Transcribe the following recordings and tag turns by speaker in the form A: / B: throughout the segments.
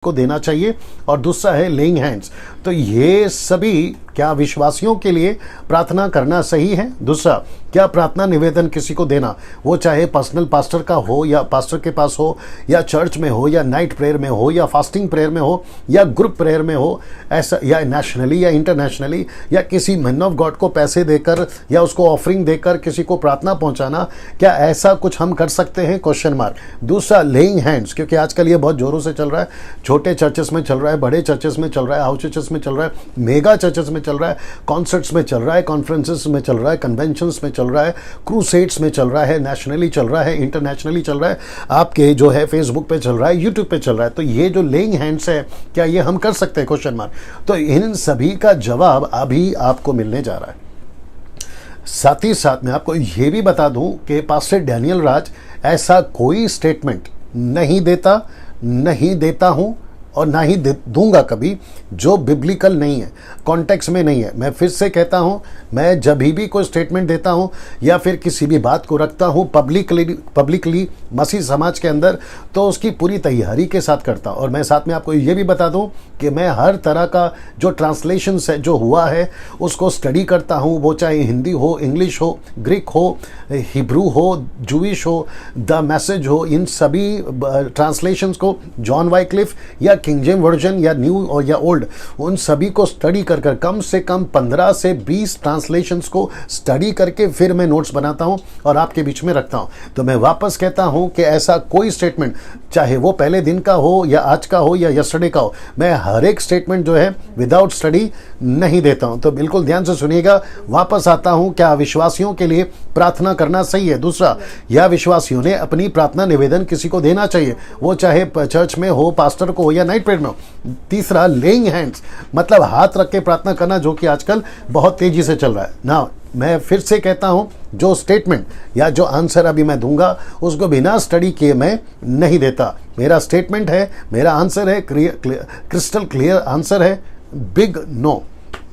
A: को देना चाहिए, और दूसरा है लेइंग हैंड्स। तो ये सभी क्या विश्वासियों के लिए प्रार्थना करना सही है? दूसरा, क्या प्रार्थना निवेदन किसी को देना, वो चाहे पर्सनल पास्टर का हो या पास्टर के पास हो या चर्च में हो या नाइट प्रेयर में हो या फास्टिंग प्रेयर में हो या ग्रुप प्रेयर में हो, ऐसा या नेशनली या इंटरनेशनली, या किसी मैन ऑफ गॉड को पैसे देकर या उसको ऑफरिंग देकर किसी को प्रार्थना पहुंचाना, क्या ऐसा कुछ हम कर सकते हैं? Question mark. दूसरा, लेइंग हैंड्स, क्योंकि आजकल ये बहुत जोरों से चल रहा है, छोटे चर्चेस में चल रहा है, बड़े चर्चेस में चल रहा है, हाउस चर्चेस में चल रहा है, मेगा चर्चेस में चल रहा है, कॉन्सर्ट्स में चल रहा है, कॉन्फ्रेंसेस में चल रहा है, कन्वेंशंस में चल रहा है, क्रूसेड्स में चल रहा है, नेशनली चल रहा है, इंटरनेशनली चल रहा है, आपके जो है फेसबुक पे चल रहा है, यूट्यूब पे चल रहा है। तो ये जो लेइंग हैंड्स है, क्या ये हम कर सकते हैं? Question mark. तो इन सभी का जवाब अभी आपको मिलने जा रहा है। साथ ही साथ मैं आपको ये भी बता दूं कि पास्टर डैनियल राज ऐसा कोई स्टेटमेंट नहीं देता हूं और ना ही दूंगा कभी जो बिब्लिकल नहीं है, कॉन्टेक्स्ट में नहीं है। मैं फिर से कहता हूं, मैं जब भी कोई स्टेटमेंट देता हूं या फिर किसी भी बात को रखता हूं पब्लिकली मसीह समाज के अंदर, तो उसकी पूरी तैयारी के साथ करता हूं। और मैं साथ में आपको ये भी बता दूं कि मैं हर तरह का जो ट्रांसलेशन है जो हुआ है उसको स्टडी करता हूं, वो चाहे हिंदी हो, इंग्लिश हो, ग्रीक हो, हिब्रू हो, जूइश हो, द मैसेज हो, इन सभी ट्रांसलेशंस को, जॉन वाइक्लिफ या किंग जेम्स वर्जन या न्यू और या ओल्ड, उन सभी को स्टडी कर कम से कम 15 से 20 ट्रांसलेशंस को स्टडी करके फिर मैं नोट्स बनाता हूं और आपके बीच में रखता हूं। तो मैं वापस कहता हूं कि ऐसा कोई स्टेटमेंट, चाहे वो पहले दिन का हो या आज का हो या यस्टरडे का हो, मैं हर एक स्टेटमेंट जो है विदाउट स्टडी नहीं देता हूं। तो बिल्कुल ध्यान से सुनिएगा। वापस आता हूं, क्या विश्वासियों के लिए प्रार्थना करना सही है? दूसरा, या विश्वासियों ने अपनी प्रार्थना निवेदन किसी को देना चाहिए, वो चाहे चर्च में हो, पास्टर को हो या नाइट प्रेयर में हो। तीसरा, लेइंग हैंड्स, मतलब हाथ रख के प्रार्थना करना, जो कि आजकल बहुत तेजी से चल रहा है ना। मैं फिर से कहता हूं, जो स्टेटमेंट या जो आंसर अभी मैं दूंगा उसको बिना स्टडी किए मैं नहीं देता। मेरा स्टेटमेंट है, मेरा आंसर है, क्रिस्टल क्लियर आंसर है, बिग नो।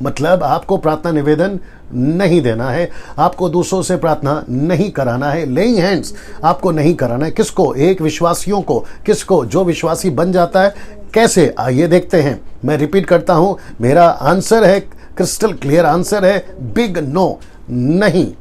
A: मतलब आपको प्रार्थना निवेदन नहीं देना है, आपको दूसरों से प्रार्थना नहीं कराना है, लेइंग हैंड्स आपको नहीं कराना है। किसको? एक विश्वासियों को। किसको? जो विश्वासी बन जाता है। कैसे? आइए देखते हैं। मैं रिपीट करता हूं, मेरा आंसर है, क्रिस्टल क्लियर आंसर है, बिग नो, नहीं।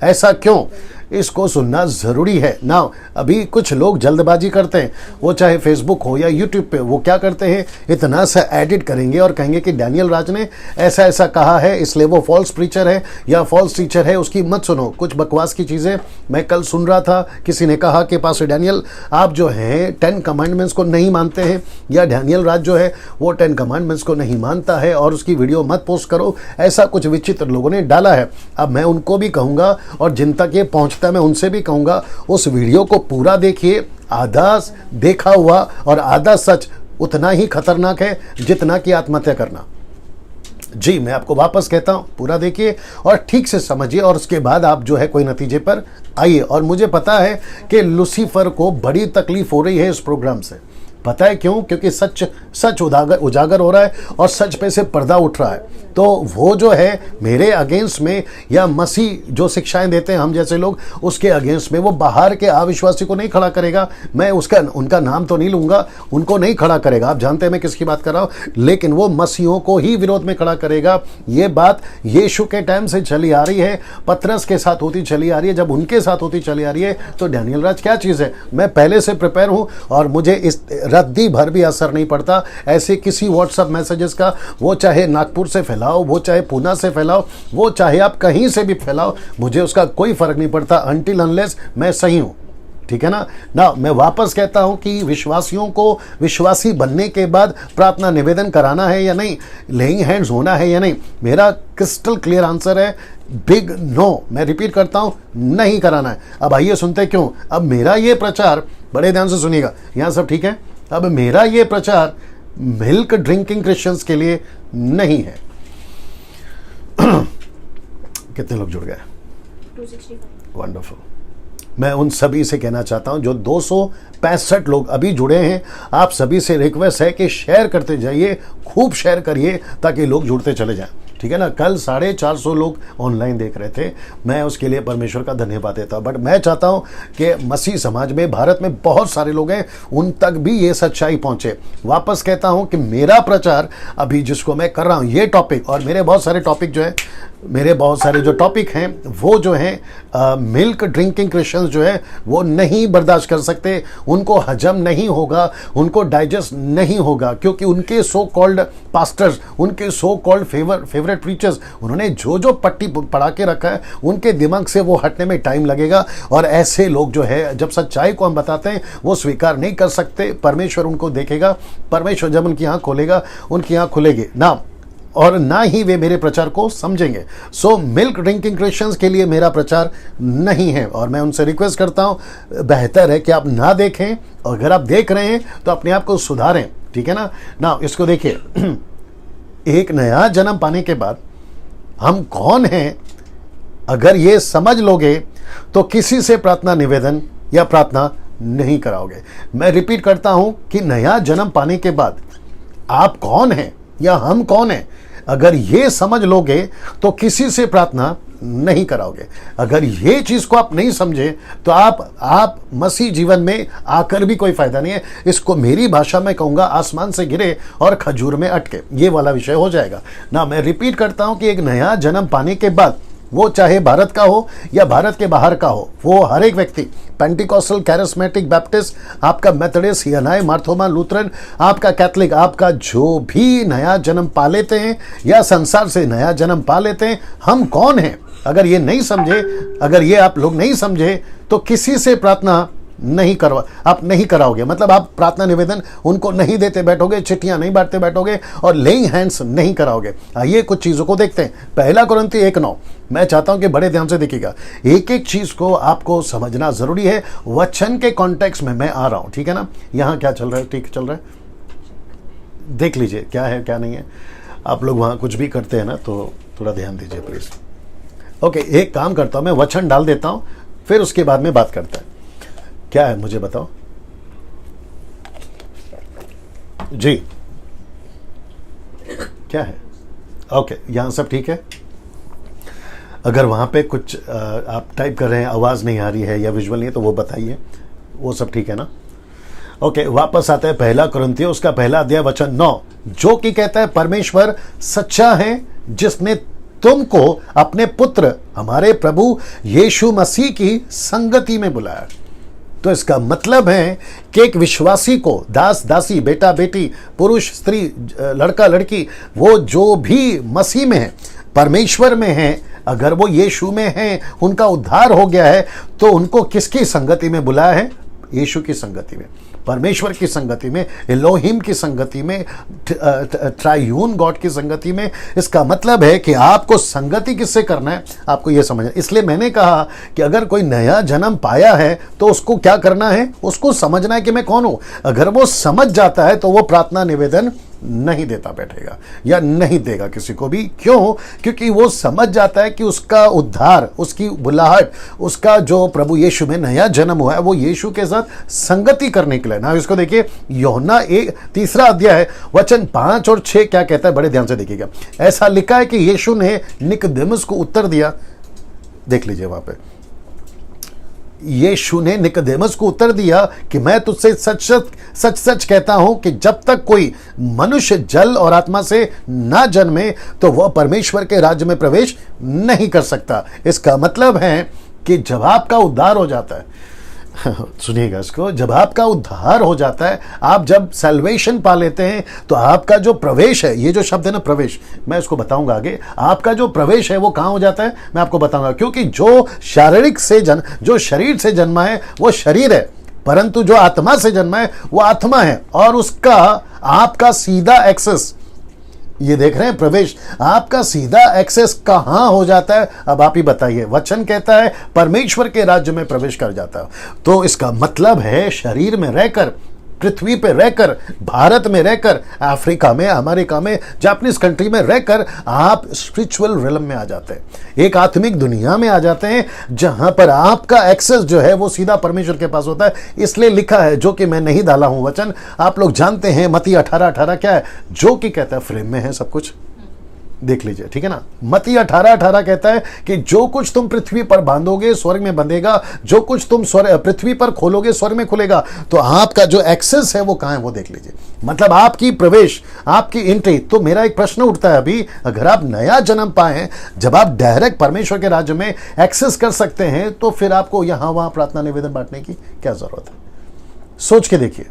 A: ऐसा क्यों? इसको सुनना ज़रूरी है ना। अभी कुछ लोग जल्दबाजी करते हैं, वो चाहे फेसबुक हो या यूट्यूब पे, वो क्या करते हैं, इतना सा एडिट करेंगे और कहेंगे कि डैनियल राज ने ऐसा ऐसा कहा है, इसलिए वो फॉल्स प्रीचर है या फॉल्स टीचर है, उसकी मत सुनो। कुछ बकवास की चीज़ें मैं कल सुन रहा था, किसी ने कहा कि पास्टर डैनियल आप जो हैं 10 कमांडमेंट्स को नहीं मानते हैं, या डैनियल राज जो है वो 10 कमांडमेंट्स को नहीं मानता है और उसकी वीडियो मत पोस्ट करो। ऐसा कुछ विचित्र लोगों ने डाला है। अब मैं उनको भी कहूँगा और जिन तक ये पहुँचता मैं उनसे भी कहूंगा, उस वीडियो को पूरा देखिए। आधा देखा हुआ और आधा सच उतना ही खतरनाक है जितना कि आत्महत्या करना। जी, मैं आपको वापस कहता हूं, पूरा देखिए और ठीक से समझिए, और उसके बाद आप जो है कोई नतीजे पर आइए। और मुझे पता है कि लूसीफर को बड़ी तकलीफ हो रही है इस प्रोग्राम से। पता है क्यों? क्योंकि सच उजागर हो रहा है और सच पे से पर्दा उठ रहा है। तो वो जो है मेरे अगेंस्ट में, या मसीह जो शिक्षाएं देते हैं हम जैसे लोग, उसके अगेंस्ट में वो बाहर के अविश्वासी को नहीं खड़ा करेगा। मैं उनका नाम तो नहीं लूंगा, उनको नहीं खड़ा करेगा। आप जानते हैं मैं किसकी बात कर रहा हूं, लेकिन वो मसीहों को ही विरोध में खड़ा करेगा। ये बात यीशु के टाइम से चली आ रही है, पतरस के साथ होती चली आ रही है, जब उनके साथ होती चली आ रही है। तो डैनियल राज क्या चीज़ है? मैं पहले से प्रिपेयर हूं और मुझे इस रद्दी भर भी असर नहीं पड़ता ऐसे किसी व्हाट्सएप मैसेजेस का। वो चाहे नागपुर से फैलाओ, वो चाहे पूना से फैलाओ, वो चाहे आप कहीं से भी फैलाओ, मुझे उसका कोई फर्क नहीं पड़ता, अनटिल अनलेस मैं सही हूं। ठीक है ना। मैं वापस कहता हूं कि विश्वासियों को विश्वासी बनने के बाद प्रार्थना निवेदन कराना है या नहीं, लेइंग हैंड्स होना है या नहीं, मेरा क्रिस्टल क्लियर आंसर है, बिग नो। मैं रिपीट करता हूं, नहीं कराना है। अब आइए सुनते क्यों। अब मेरा ये प्रचार, बड़े ध्यान से सुनिएगा, यहां सब ठीक है। अब मेरा ये प्रचार मिल्क ड्रिंकिंग क्रिश्चियंस के लिए नहीं है। कितने लोग जुड़ गए? 265। वंडरफुल। मैं उन सभी से कहना चाहता हूं जो 265 लोग अभी जुड़े हैं, आप सभी से रिक्वेस्ट है कि शेयर करते जाइए, खूब शेयर करिए ताकि लोग जुड़ते चले जाएं। ठीक है ना। कल 450 लोग ऑनलाइन देख रहे थे, मैं उसके लिए परमेश्वर का धन्यवाद देता हूँ। बट मैं चाहता हूँ कि मसीह समाज में, भारत में बहुत सारे लोग हैं, उन तक भी ये सच्चाई पहुँचे। वापस कहता हूँ कि मेरा प्रचार अभी जिसको मैं कर रहा हूँ, ये टॉपिक और मेरे बहुत सारे टॉपिक जो है, मेरे बहुत सारे जो टॉपिक हैं वो जो हैं मिल्क ड्रिंकिंग क्रिश्चियंस जो है वो नहीं बर्दाश्त कर सकते, उनको हजम नहीं होगा, उनको डाइजेस्ट नहीं होगा, क्योंकि उनके सो कॉल्ड पास्टर्स, उनके सो कॉल्ड फेवरेट प्रीचर्स, उन्होंने जो जो पट्टी पढ़ा के रखा है उनके दिमाग से वो हटने में टाइम लगेगा। और ऐसे लोग जो है जब सच्चाई को हम बताते हैं वो स्वीकार नहीं कर सकते। परमेश्वर उनको देखेगा, परमेश्वर जब उनकी आँख खोलेगा, उनकी आँख खुलेगी ना, और ना ही वे मेरे प्रचार को समझेंगे। सो मिल्क ड्रिंकिंग क्रिश्चियंस के लिए मेरा प्रचार नहीं है, और मैं उनसे रिक्वेस्ट करता हूं बेहतर है कि आप ना देखें, और अगर आप देख रहे हैं तो अपने आप को सुधारें, ठीक है ना। ना इसको देखिए, एक नया जन्म पाने के बाद हम कौन हैं, अगर ये समझ लोगे तो किसी से प्रार्थना निवेदन या प्रार्थना नहीं कराओगे। मैं रिपीट करता हूं कि नया जन्म पाने के बाद आप कौन हैं या हम कौन हैं, अगर ये समझ लोगे तो किसी से प्रार्थना नहीं कराओगे। अगर ये चीज को आप नहीं समझे तो आप मसीह जीवन में आकर भी कोई फायदा नहीं है। इसको मेरी भाषा में कहूंगा, आसमान से गिरे और खजूर में अटके, ये वाला विषय हो जाएगा ना। मैं रिपीट करता हूं कि एक नया जन्म पाने के बाद, वो चाहे भारत का हो या भारत के बाहर का हो, वो हर एक व्यक्ति, पेंटिकॉस्टल, कैरिस्मेटिक, बैप्टिस्ट, आपका मेथोडिस्ट, सीएनआई, मार्थोमा, लूथरन, आपका कैथलिक, आपका जो भी नया जन्म पा लेते हैं या संसार से नया जन्म पा लेते हैं, हम कौन हैं, अगर ये नहीं समझे, अगर ये आप लोग नहीं समझे तो किसी से प्रार्थना नहीं आप नहीं कराओगे। मतलब आप प्रार्थना निवेदन उनको नहीं देते बैठोगे, चिट्ठियां नहीं बांटते बैठोगे, और लेइंग हैंड्स नहीं कराओगे। आइए कुछ चीजों को देखते हैं। पहला कुरिन्थी 1:9, मैं चाहता हूं कि बड़े ध्यान से देखिएगा, एक एक चीज को आपको समझना जरूरी है। वचन के कॉन्टेक्स्ट में मैं आ रहा हूं, ठीक है ना। यहां क्या चल रहा है, ठीक चल रहा है, देख लीजिए क्या है क्या नहीं है। आप लोग वहां कुछ भी करते हैं ना, तो थोड़ा ध्यान दीजिए प्लीज। ओके, एक काम करता हूं, मैं वचन डाल देता हूं, फिर उसके बाद में बात करता है। क्या है मुझे बताओ जी, क्या है? ओके, यहां सब ठीक है। अगर वहां पे कुछ आप टाइप कर रहे हैं, आवाज नहीं आ रही है या विजुअल नहीं है, तो वो बताइए, वो सब ठीक है ना। ओके, वापस आता है पहला कुरिन्थियों, उसका पहला अध्याय वचन 9, जो कि कहता है परमेश्वर सच्चा है जिसने तुमको अपने पुत्र हमारे प्रभु यीशु मसीह की संगति में बुलाया। तो इसका मतलब है कि एक विश्वासी को, दास दासी, बेटा बेटी, पुरुष स्त्री, लड़का लड़की, वो जो भी मसीह में है, परमेश्वर में है, अगर वो यीशु में है, उनका उद्धार हो गया है, तो उनको किसकी संगति में बुलाया है? यीशु की संगति में, परमेश्वर की संगति में, एलोहिम की संगति में, ट्रायून गॉड की संगति में। इसका मतलब है कि आपको संगति किससे करना है, आपको यह समझना। इसलिए मैंने कहा कि अगर कोई नया जन्म पाया है तो उसको क्या करना है, उसको समझना है कि मैं कौन हूं। अगर वो समझ जाता है तो वो प्रार्थना निवेदन नहीं देता बैठेगा या नहीं देगा किसी को भी। क्यों? क्योंकि वो समझ जाता है कि उसका उद्धार, उसकी बुलाहट, उसका जो प्रभु यीशु में नया जन्म हुआ है, वो यीशु के साथ संगति करने के लिए ना। इसको देखिए, यूहन्ना 3 अध्याय वचन 5 और 6 क्या कहता है, बड़े ध्यान से देखिएगा। ऐसा लिखा है कि यीशु ने निकोदेमुस को उत्तर दिया, देख लीजिए वहां पे, यीशु ने निकोदेमुस को उत्तर दिया कि मैं तुझसे सच सच कहता हूं कि जब तक कोई मनुष्य जल और आत्मा से ना जन्मे तो वह परमेश्वर के राज्य में प्रवेश नहीं कर सकता। इसका मतलब है कि जब आपका उद्धार हो जाता है, सुनिएगा इसको, जब आपका उद्धार हो जाता है, आप जब सैल्वेशन पा लेते हैं, तो आपका जो प्रवेश है, ये जो शब्द है ना प्रवेश, मैं इसको बताऊंगा आगे, आपका जो प्रवेश है वो कहां हो जाता है, मैं आपको बताऊंगा। क्योंकि जो शारीरिक से जो शरीर से जन्मा है वो शरीर है, परंतु जो आत्मा से जन्मा है वो आत्मा है, और उसका आपका सीधा एक्सेस, ये देख रहे हैं प्रवेश, आपका सीधा एक्सेस कहां हो जाता है, अब आप ही बताइए। वचन कहता है परमेश्वर के राज्य में प्रवेश कर जाता है। तो इसका मतलब है शरीर में रहकर, पृथ्वी पे रहकर, भारत में रहकर, अफ्रीका में, अमेरिका में, जापानीज कंट्री में रहकर आप स्पिरिचुअल रिलम में आ जाते हैं, एक आत्मिक दुनिया में आ जाते हैं, जहां पर आपका एक्सेस जो है वो सीधा परमेश्वर के पास होता है। इसलिए लिखा है, जो कि मैं नहीं डाला हूं वचन, आप लोग जानते हैं, मत्ती 18:18 क्या है, जो कि कहता है फ्रेम में है सब कुछ, देख लीजिए, ठीक है ना। मत्ती 18:18 कहता है कि जो कुछ तुम पृथ्वी पर बांधोगे स्वर्ग में बंधेगा, जो कुछ तुम पृथ्वी पर खोलोगे स्वर्ग में खुलेगा। तो आपका जो एक्सेस है वो कहां है वो देख लीजिए, मतलब आपकी प्रवेश, आपकी एंट्री। तो मेरा एक प्रश्न उठता है अभी, अगर आप नया जन्म पाए, जब आप डायरेक्ट परमेश्वर के राज्य में एक्सेस कर सकते हैं, तो फिर आपको यहां वहां प्रार्थना निवेदन बांटने की क्या जरूरत है? सोच के देखिए।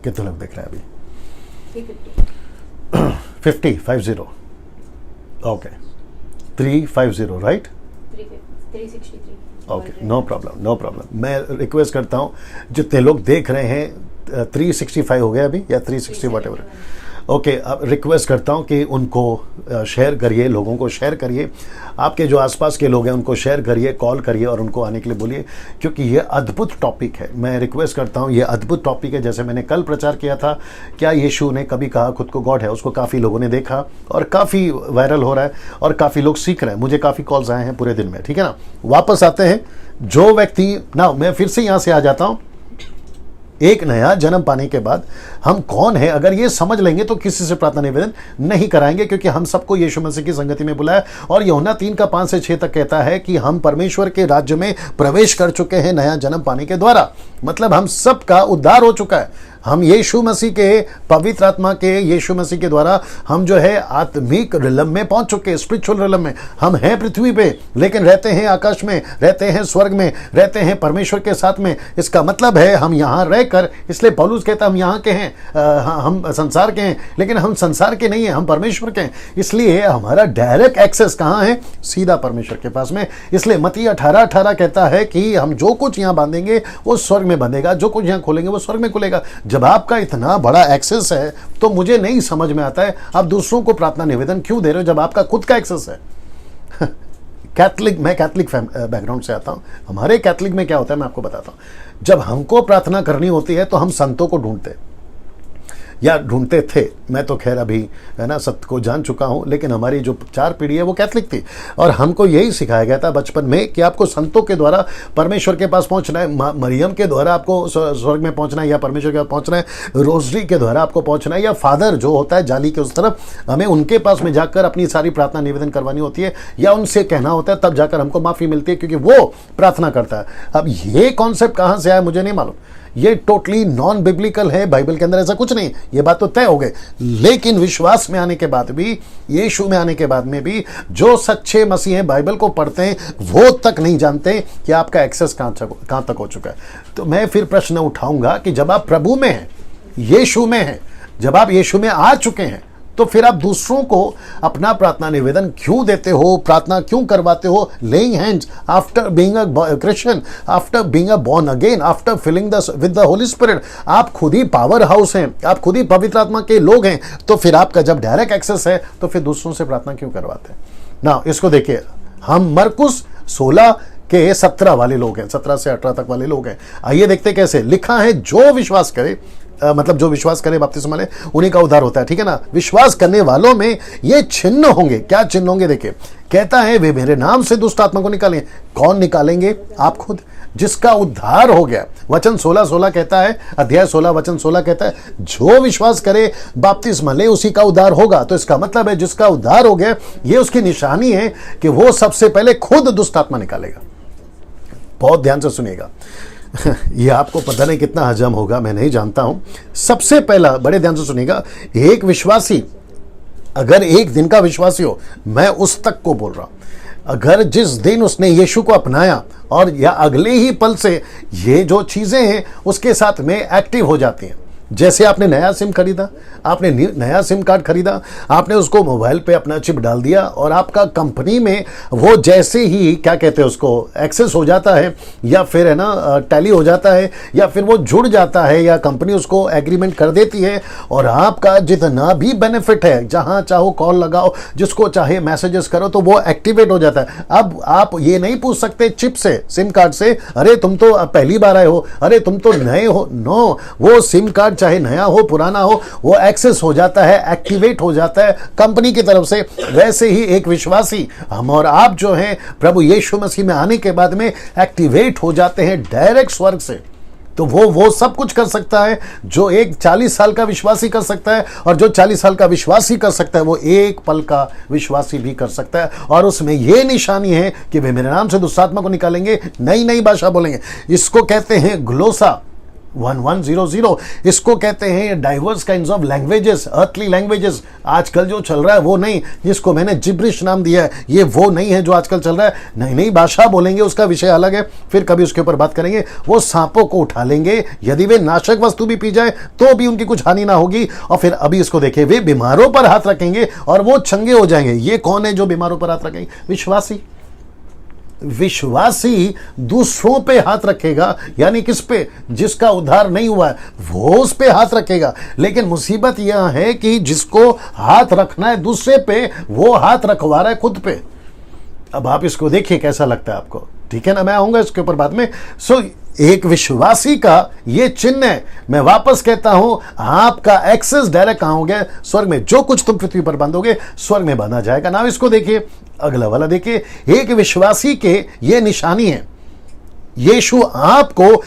A: कितने लोग देख रहे हैं अभी? 50 okay, 350 right,
B: 363
A: okay, no problem. मैं रिक्वेस्ट करता हूं जितने लोग देख रहे हैं, 365 हो गया अभी या 360 वट एवर, ओके, अब रिक्वेस्ट करता हूं कि उनको शेयर करिए, लोगों को शेयर करिए, आपके जो आसपास के लोग हैं उनको शेयर करिए, कॉल करिए और उनको आने के लिए बोलिए, क्योंकि ये अद्भुत टॉपिक है। मैं रिक्वेस्ट करता हूं, ये अद्भुत टॉपिक है। जैसे मैंने कल प्रचार किया था, क्या यीशु ने कभी कहा खुद को गॉड है, उसको काफ़ी लोगों ने देखा और काफ़ी वायरल हो रहा है और काफ़ी लोग सीख रहे हैं। मुझे काफ़ी कॉल्स आए हैं पूरे दिन में, ठीक है ना। वापस आते हैं, जो व्यक्ति ना, मैं फिर से यहाँ से आ जाता हूँ। एक नया जन्म पाने के बाद हम कौन है, अगर ये समझ लेंगे तो किसी से प्रार्थना निवेदन नहीं कराएंगे, क्योंकि हम सबको यीशु मसीह की संगति में बुलाया। और यूहन्ना 3:5-6 तक कहता है कि हम परमेश्वर के राज्य में प्रवेश कर चुके हैं नया जन्म पाने के द्वारा। मतलब हम सबका उद्धार हो चुका है। हम यीशु मसीह के, पवित्र आत्मा के, यीशु मसीह के द्वारा हम जो है आत्मिक रिलम में पहुंच चुके हैं, स्पिरिचुअल रिलम में। हम हैं पृथ्वी पे, लेकिन रहते हैं आकाश में, रहते हैं स्वर्ग में, रहते हैं परमेश्वर के साथ में। इसका मतलब है हम यहाँ रहकर, इसलिए पौलुस कहता है हम यहाँ के हैं, हम संसार के हैं, लेकिन हम संसार के नहीं हैं, हम परमेश्वर के हैं। इसलिए हमारा डायरेक्ट एक्सेस कहाँ है? सीधा परमेश्वर के पास में। इसलिए मत्ती 18:18 कहता है कि हम जो कुछ यहाँ बांधेंगे वो स्वर्ग में बंधेगा, जो कुछ यहाँ खोलेंगे वो स्वर्ग में खुलेगा। जब आपका इतना बड़ा एक्सेस है तो मुझे नहीं समझ में आता है आप दूसरों को प्रार्थना निवेदन क्यों दे रहे हो जब आपका खुद का एक्सेस है। मैं कैथलिक बैकग्राउंड से आता हूं। हमारे कैथलिक में क्या होता है मैं आपको बताता हूं। जब हमको प्रार्थना करनी होती है तो हम संतों को ढूंढते हैं, या ढूंढते थे। मैं तो खैर अभी है ना सत्य को जान चुका हूं, लेकिन हमारी जो 4 पीढ़ी है वो कैथलिक थी और हमको यही सिखाया गया था बचपन में कि आपको संतों के द्वारा परमेश्वर के पास पहुंचना है। मरियम के द्वारा आपको स्वर्ग में पहुंचना है या परमेश्वर के पास पहुंचना है, रोजरी के द्वारा आपको पहुंचना है, या फादर जो होता है जाली के उस तरफ, हमें उनके पास में जाकर अपनी सारी प्रार्थना निवेदन करवानी होती है या उनसे कहना होता है, तब जाकर हमको माफी मिलती है क्योंकि वो प्रार्थना करता है। अब ये कॉन्सेप्ट कहां से आया मुझे नहीं मालूम, ये टोटली नॉन बिब्लिकल है, बाइबल के अंदर ऐसा कुछ नहीं, ये बात तो तय हो गई। लेकिन विश्वास में आने के बाद भी, यीशु में आने के बाद में भी, जो सच्चे मसीह हैं, बाइबल को पढ़ते हैं, वो तक नहीं जानते कि आपका एक्सेस कहां तक हो चुका है। तो मैं फिर प्रश्न उठाऊंगा कि जब आप प्रभु में हैं, यीशु में हैं, जब आप यीशु में आ चुके हैं, तो फिर आप दूसरों को अपना प्रार्थना निवेदन क्यों देते हो, प्रार्थना क्यों करवाते हो? Laying hands after being a Christian, after being a born again, after filling with the Holy Spirit. आप खुद ही पावर हाउस हैं, आप खुद ही पवित्र आत्मा के लोग हैं, तो फिर आपका जब डायरेक्ट एक्सेस है तो फिर दूसरों से प्रार्थना क्यों करवाते हैं ना? इसको देखिए, हम मरकुस 16 के 17 वाले लोग हैं, 17 से 18 तक वाले लोग हैं। आइए देखते कैसे लिखा है। जो विश्वास करे, मतलब जो विश्वास करे बपतिस्मा ले, उन्हीं का उद्धार होता है, ठीक है ना। विश्वास करने वालों में ये चिन्ह होंगे। क्या चिन्ह होंगे? देखिए, कहता है वे मेरे नाम से दुष्ट आत्मा को निकालेंगे। कौन निकालेंगे? आप खुद, जिसका उद्धार हो गया। वचन 16:16 कहता है, अध्याय 16 वचन 16 कहता है, जो विश्वास करे बपतिस्मा ले उसी का उद्धार होगा। तो इसका मतलब है जिसका उद्धार हो गया, ये उसकी निशानी है कि वो सबसे पहले खुद दुष्ट आत्मा निकालेगा। बहुत ध्यान से सुनिएगा, ये आपको पता नहीं कितना हजम होगा, मैं नहीं जानता हूं। सबसे पहला, बड़े ध्यान से सुनिएगा, एक विश्वासी अगर एक दिन का विश्वासी हो, मैं उस तक को बोल रहा हूं, अगर जिस दिन उसने यीशु को अपनाया और या अगले ही पल से ये जो चीजें हैं उसके साथ में एक्टिव हो जाती हैं। जैसे आपने नया सिम खरीदा, आपने नया सिम कार्ड खरीदा, आपने उसको मोबाइल पे अपना चिप डाल दिया और आपका कंपनी में वो जैसे ही क्या कहते हैं उसको एक्सेस हो जाता है, या फिर है ना टैली हो जाता है, या फिर वो जुड़ जाता है, या कंपनी उसको एग्रीमेंट कर देती है और आपका जितना भी बेनिफिट है, जहां चाहो कॉल लगाओ, जिसको चाहे मैसेजेस करो, तो वो एक्टिवेट हो जाता है। अब आप ये नहीं पूछ सकते चिप से, सिम कार्ड से, अरे तुम तो पहली बार आए हो, अरे तुम तो नए हो। नो, वो सिम कार्ड चाहे नया हो पुराना हो, वो एक्सेस हो जाता है, एक्टिवेट हो जाता है कंपनी की तरफ से। वैसे ही एक विश्वासी, हम और आप जो हैं, प्रभु यीशु मसीह में आने के बाद में एक्टिवेट हो जाते हैं डायरेक्ट स्वर्ग से। तो वो सब कुछ कर सकता है जो एक 40 साल का विश्वासी कर सकता है, और जो 40 साल का विश्वासी कर सकता है वो एक पल का विश्वासी भी कर सकता है। और उसमें ये निशानी है कि वे मेरे नाम से दुष्टात्मा को निकालेंगे, नई नई भाषा बोलेंगे। इसको कहते हैं ग्लोसा 1100। इसको कहते हैं diverse kinds of languages, earthly languages. आजकल जो चल रहा है वो नहीं, जिसको मैंने जिब्रिश नाम दिया है, ये वो नहीं है जो आजकल चल रहा है। नई नई भाषा बोलेंगे, उसका विषय अलग है, फिर कभी उसके ऊपर बात करेंगे। वो सांपों को उठा लेंगे, यदि वे नाशक वस्तु भी पी जाए तो भी उनकी कुछ हानि ना होगी। और फिर अभी इसको देखिए, वे बीमारों पर हाथ रखेंगे और वो चंगे हो जाएंगे। ये कौन है जो बीमारों पर हाथ रखेंगे? विश्वासी। विश्वासी दूसरों पे हाथ रखेगा, यानी किस पे? जिसका उद्धार नहीं हुआ है वो उस पे हाथ रखेगा। लेकिन मुसीबत यह है कि जिसको हाथ रखना है दूसरे पे, वो हाथ रखवा रहा है खुद पे। अब आप इसको देखिए कैसा लगता है आपको, ठीक है ना? मैं आऊंगा इसके ऊपर बाद में। सो एक विश्वासी का ये चिन्ह है। मैं वापस कहता हूं, आपका एक्सेस डायरेक्ट कहां हो गया? स्वर्ग में। जो कुछ तुम पृथ्वी पर बांधोगे स्वर्ग में बांधा जाएगा। ना इसको देखिए, अगला वाला देखिए। एक विश्वासी के ये निशानी है। यीशु आपको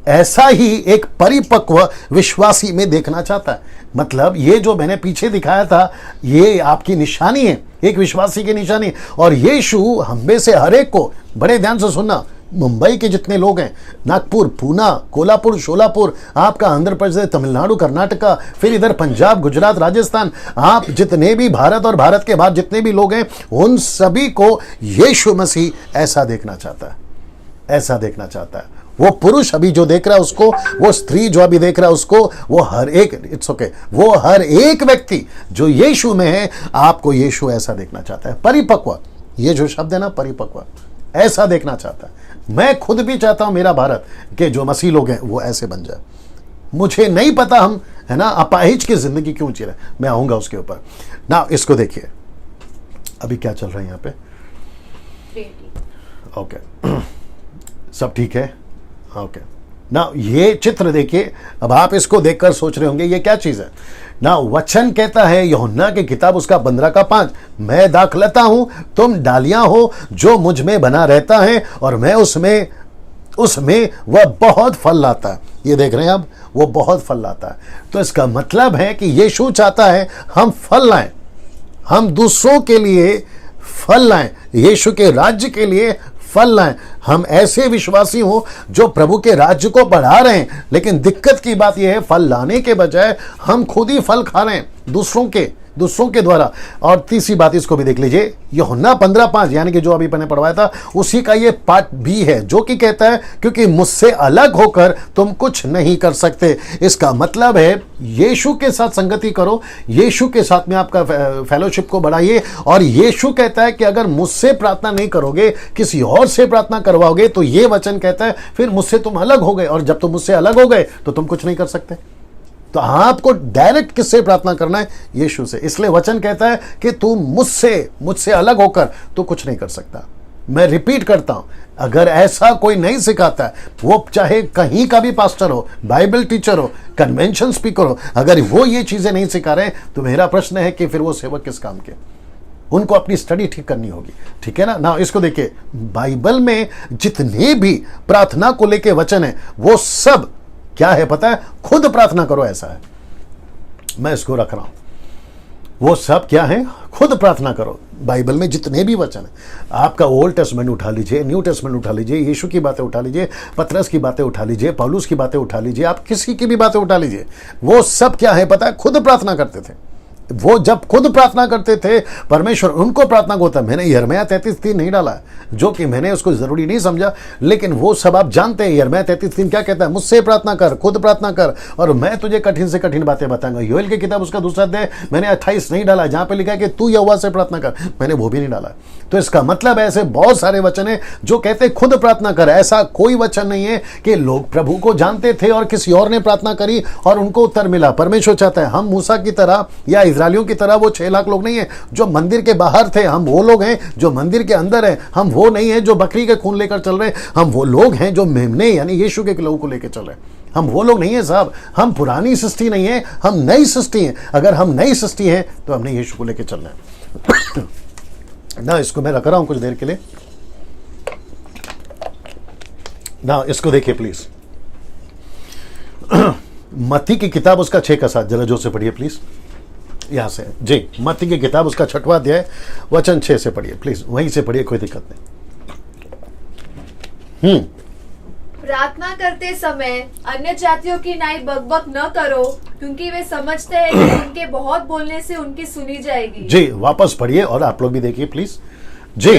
A: ऐसा ही एक परिपक्व विश्वासी में देखना चाहता है। मतलब ये जो मैंने पीछे दिखाया था, ये आपकी निशानी है, एक विश्वासी की निशानी। और यीशु हम में से हर एक को, बड़े ध्यान से सुनना, मुंबई के जितने लोग हैं, नागपुर, पूना, कोल्हापुर, शोलापुर, आपका आंध्र प्रदेश, तमिलनाडु, कर्नाटका, फिर इधर पंजाब, गुजरात, राजस्थान, आप जितने भी भारत और भारत के बाहर जितने भी लोग हैं, उन सभी को यीशु मसीह ऐसा देखना चाहता है, ऐसा देखना चाहता है। वो पुरुष अभी जो देख रहा है उसको, वो स्त्री जो अभी देख रहा है उसको, वो हर एक, इट्स ओके, वो हर एक व्यक्ति जो यीशु में है, आपको यीशु ऐसा देखना चाहता है। परिपक्व, ये जो शब्द है ना, परिपक्व, ऐसा देखना चाहता है। मैं खुद भी चाहता हूं मेरा भारत के जो मसीह लोग हैं वो ऐसे बन जाए। मुझे नहीं पता हम, है ना, अपाहिज की जिंदगी क्यों जी रहे, मैं आऊंगा उसके ऊपर ना। इसको देखिए, अभी क्या चल रहा है यहाँ पे? ओके, सब ठीक है? ओके ना, ये चित्र देखिए। अब आप इसको देखकर सोच रहे होंगे ये क्या चीज है ना। वचन कहता है यूहन्ना की किताब उसका 15:5, मैं दाखलता हूं, तुम डालियां हो, जो मुझ में बना रहता है और मैं उसमें वह बहुत फल लाता है। ये देख रहे हैं आप, वो बहुत फल लाता है। तो इसका मतलब है कि यीशु चाहता है हम फल लाएं, हम दूसरों के लिए फल लाएं, यीशु के राज्य के लिए फल लाएं। हम ऐसे विश्वासी हो जो प्रभु के राज्य को बढ़ा रहे हैं। लेकिन दिक्कत की बात यह है, फल लाने के बजाय हम खुद ही फल खा रहे हैं दूसरों के द्वारा। और तीसरी बात इसको भी देख लीजिए, यूहन्ना 15:5, यानी कि जो अभी मैंने पढ़वाया था उसी का ये पार्ट भी है, जो कि कहता है क्योंकि मुझसे अलग होकर तुम कुछ नहीं कर सकते। इसका मतलब है यीशु के साथ संगति करो, यीशु के साथ में आपका फेलोशिप को बढ़ाइए। और यीशु कहता है कि अगर मुझसे प्रार्थना नहीं करोगे, किसी और से प्रार्थना करवाओगे, तो ये वचन कहता है फिर मुझसे तुम अलग हो गए। और जब तुम मुझसे अलग हो गए तो तुम कुछ नहीं कर सकते। तो आपको डायरेक्ट किससे प्रार्थना करना है? यीशु से। इसलिए वचन कहता है कि तू मुझसे अलग होकर तो कुछ नहीं कर सकता। मैं रिपीट करता हूं, अगर ऐसा कोई नहीं सिखाता है, वो चाहे कहीं का भी पास्टर हो, बाइबल टीचर हो, कन्वेंशन स्पीकर हो, अगर वो ये चीजें नहीं सिखा रहे, तो मेरा प्रश्न है कि फिर वो सेवक किस काम के? उनको अपनी स्टडी ठीक करनी होगी, ठीक है ना। इसको देखिए, बाइबल में जितने भी प्रार्थना को लेके वचन है, वो सब क्या है पता है? खुद प्रार्थना करो, ऐसा है। मैं इसको रख रहा हूं, वो सब क्या है? खुद प्रार्थना करो। बाइबल में जितने भी वचन है, आपका ओल्ड टेस्टमेंट उठा लीजिए, न्यू टेस्टमेंट उठा लीजिए, यीशु की बातें उठा लीजिए, पतरस की बातें उठा लीजिए, पौलुस की बातें उठा लीजिए, आप किसी की भी बातें उठा लीजिए, वो सब क्या है पता है? खुद प्रार्थना करते थे। वो जब खुद प्रार्थना करते थे, परमेश्वर उनको प्रार्थना को होता है। मैंने यिर्मयाह 33:3 नहीं डाला, जो कि मैंने उसको जरूरी नहीं समझा, लेकिन वो सब आप जानते हैं। यिर्मयाह 33:3 क्या कहता है? मुझसे प्रार्थना कर, खुद प्रार्थना कर, और मैं तुझे कठिन से कठिन बातें बताऊंगा। योएल की किताब उसका 2 अध्याय मैंने 28 नहीं डाला, जहां पे लिखा है कि तू यहोवा से प्रार्थना कर, मैंने वो भी नहीं डाला। तो इसका मतलब ऐसे बहुत सारे वचन है जो कहते हैं खुद प्रार्थना कर। ऐसा कोई वचन नहीं है कि लोग प्रभु को जानते थे और किसी और ने प्रार्थना करी और उनको उत्तर मिला। परमेश्वर चाहता है हम मूसा की तरह या इजरायलियों की तरह वो 6 लाख लोग नहीं है जो मंदिर के बाहर थे, हम वो लोग हैं जो मंदिर के अंदर हैं। हम वो नहीं है जो बकरी के खून लेकर चल रहे, हम वो लोग हैं जो मेमने यानी यीशु के लहू को लेकर चल रहे। हम वो लोग नहीं है साहब, हम पुरानी सृष्टि नहीं है, हम नई सृष्टि हैं। अगर हम नई सृष्टि है तो हमने यीशु को लेकर चलना है ना। इसको मैं रख रहा हूं कुछ देर के लिए ना। इसको देखिए प्लीज, मत्ती की किताब उसका 6 का 7 जरा जोर से पढ़िए प्लीज। यहाँ से जी, मत्ती की किताब उसका 6वां अध्याय वचन 6 से पढ़िए प्लीज, वहीं से पढ़िए, कोई दिक्कत नहीं।
C: प्रार्थना करते समय अन्य जातियों की नाई बकबक न करो, क्योंकि वे समझते हैं कि उनके बहुत बोलने से उनकी सुनी जाएगी।
A: जी वापस पढ़िए और आप लोग भी देखिए प्लीज। जी,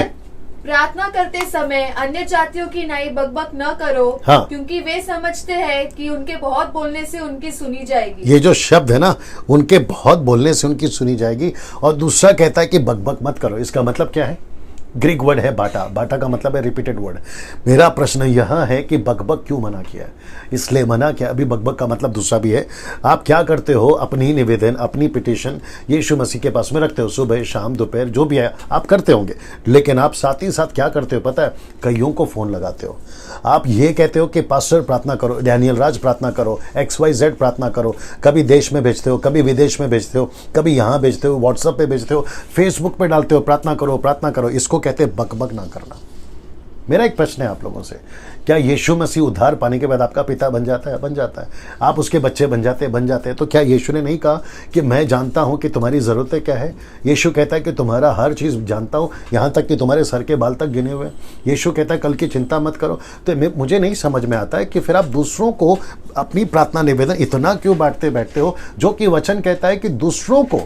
C: प्रार्थना करते समय अन्य जातियों की नाई बकबक न करो,
A: हाँ।
C: क्योंकि वे समझते हैं कि उनके बहुत बोलने से उनकी सुनी जाएगी।
A: ये जो शब्द है ना, उनके बहुत बोलने से उनकी सुनी जाएगी। और दूसरा कहता है कि बकबक मत करो। इसका मतलब क्या है? ग्रीक वर्ड है बाटा। बाटा का मतलब है रिपीटेड वर्ड। मेरा प्रश्न यह है कि बकबक क्यों मना किया? इसलिए मना किया, अभी बकबक का मतलब दूसरा भी है। आप क्या करते हो? अपनी निवेदन, अपनी पिटिशन यीशु मसीह के पास में रखते हो, सुबह शाम दोपहर जो भी है आप करते होंगे। लेकिन आप साथ ही साथ क्या करते हो पता है? कईयों को फोन लगाते हो। आप ये कहते हो कि पास्टर प्रार्थना करो, डैनियल राज प्रार्थना करो, XYZ प्रार्थना करो। कभी देश में भेजते हो, कभी विदेश में भेजते हो, कभी यहाँ भेजते हो, व्हाट्सएप पे भेजते हो, फेसबुक पे डालते हो प्रार्थना करो प्रार्थना करो। इसको कहते हैं बकबक ना करना। मेरा एक प्रश्न है आप लोगों से, क्या यीशु मसीह उद्धार पाने के बाद आपका पिता बन जाता है? बन जाता है। आप उसके बच्चे बन जाते हैं? बन जाते हैं। तो क्या यीशु ने नहीं कहा कि मैं जानता हूं कि तुम्हारी ज़रूरतें क्या है? यीशु कहता है कि तुम्हारा हर चीज़ जानता हूं, यहाँ तक कि तुम्हारे सर के बाल तक गिने हुए। यीशु कहता है कल की चिंता मत करो। तो मुझे नहीं समझ में आता है कि फिर आप दूसरों को अपनी प्रार्थना निवेदन इतना क्यों बांटते बैठते हो, जो कि वचन कहता है कि दूसरों को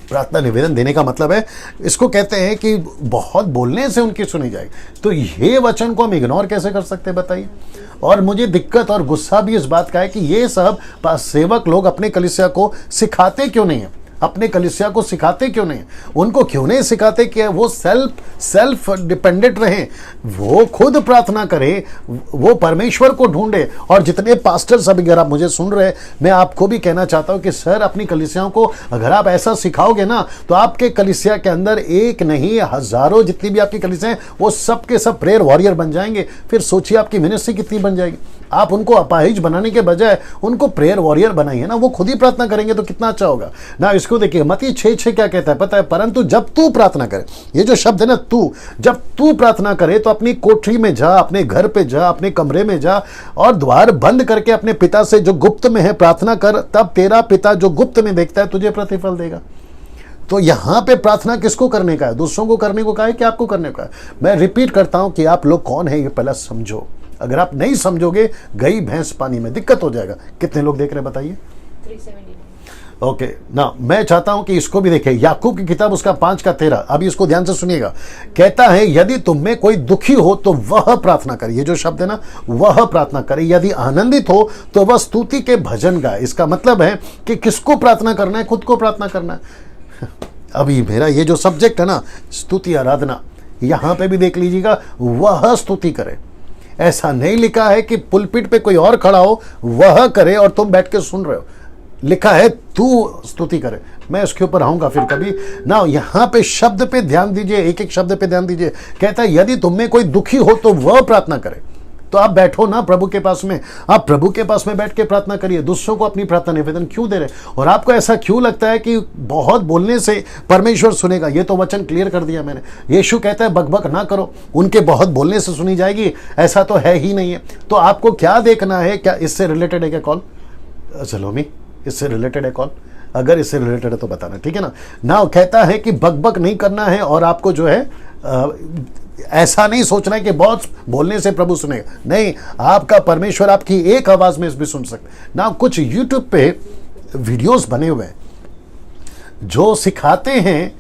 A: प्रार्थना निवेदन देने का मतलब है, इसको कहते हैं कि बहुत बोलने से उनकी सुनी जाएगी। तो ये वचन को हम इग्नोर कैसे कर सकते हैं बताइए? और मुझे दिक्कत और गुस्सा भी इस बात का है कि ये सब सेवक लोग अपने कलीसिया को सिखाते क्यों नहीं है? अपने कलीसिया को सिखाते क्यों नहीं? उनको क्यों नहीं सिखाते कि वो सेल्फ डिपेंडेंट रहें, वो खुद प्रार्थना करें, वो परमेश्वर को ढूंढे। और जितने पास्टर्स अभी अगर आप मुझे सुन रहे हैं, मैं आपको भी कहना चाहता हूं कि सर अपनी कलीसियाओं को अगर आप ऐसा सिखाओगे ना, तो आपके कलीसिया के अंदर एक नहीं हजारों जितनी भी आपकी कलीसिया हैं, वो सब के सब प्रेयर वॉरियर बन जाएंगे। फिर सोचिए आपकी मिनिस्ट्री कितनी बन जाएगी। आप उनको अपाहिज बनाने के बजाय उनको प्रेयर वॉरियर बनाइए ना, वो खुद ही प्रार्थना करेंगे तो कितना अच्छा होगा ना। इसको देखिए मत्ती 6:6 क्या कहता है पता है? परंतु जब तू प्रार्थना करे, ये जो शब्द है ना तू, जब तू प्रार्थना करे तो अपनी कोठरी में जा, अपने घर पे जा, अपने कमरे में जा और द्वार बंद करके अपने पिता से जो गुप्त में है प्रार्थना कर, तब तेरा पिता जो गुप्त में देखता है तुझे प्रतिफल देगा। तो यहां पे प्रार्थना किसको करने का है? दूसरों को करने को कहा है कि आपको करने का है? मैं रिपीट करता हूं कि आप लोग कौन है ये पहला समझो। अगर आप नहीं समझोगे गई भैंस पानी में, दिक्कत हो जाएगा। कितने लोग देख रहे हैं बताइए?
B: 379।
A: ओके ना, मैं चाहता हूं कि इसको भी देखें। याकूब की किताब उसका 5:13, अभी इसको ध्यान से सुनिएगा। कहता है यदि तुम में कोई दुखी हो तो वह प्रार्थना करे। ये जो शब्द है ना, वह प्रार्थना करे। यदि आनंदित हो तो वह स्तुति के भजन गाए। इसका मतलब है कि किसको प्रार्थना करना है? खुद को प्रार्थना करना है। अभी मेरा ये जो सब्जेक्ट है ना, स्तुति आराधना, यहां पे भी देख लीजिएगा, वह स्तुति करे। ऐसा नहीं लिखा है कि पुलपिट पे कोई और खड़ा हो वह करे और तुम बैठ के सुन रहे हो। लिखा है तू स्तुति करे। मैं इसके ऊपर आऊंगा फिर कभी ना। यहां पे शब्द पे ध्यान दीजिए, एक एक शब्द पे ध्यान दीजिए। कहता है यदि तुम में कोई दुखी हो तो वह प्रार्थना करे। तो आप बैठो ना प्रभु के पास में, आप प्रभु के पास में बैठ के प्रार्थना करिए। दूसरों को अपनी प्रार्थना निवेदन क्यों दे रहे? और आपको ऐसा क्यों लगता है कि बहुत बोलने से परमेश्वर सुनेगा? ये तो वचन क्लियर कर दिया मैंने। यीशु कहता है बकबक ना करो, उनके बहुत बोलने से सुनी जाएगी, ऐसा तो है ही नहीं है। तो आपको क्या देखना है? क्या इससे रिलेटेड है क्या कॉल? सलोमी, इससे रिलेटेड है कॉल? अगर इससे रिलेटेड है तो बताना, ठीक है ना। ना कहता है कि बकबक नहीं करना है और आपको जो है ऐसा नहीं सोचना है कि बहुत बोलने से प्रभु सुनेगा। नहीं, आपका परमेश्वर आपकी एक आवाज में भी सुन सकते ना। कुछ यूट्यूब पे वीडियोस बने हुए हैं जो सिखाते हैं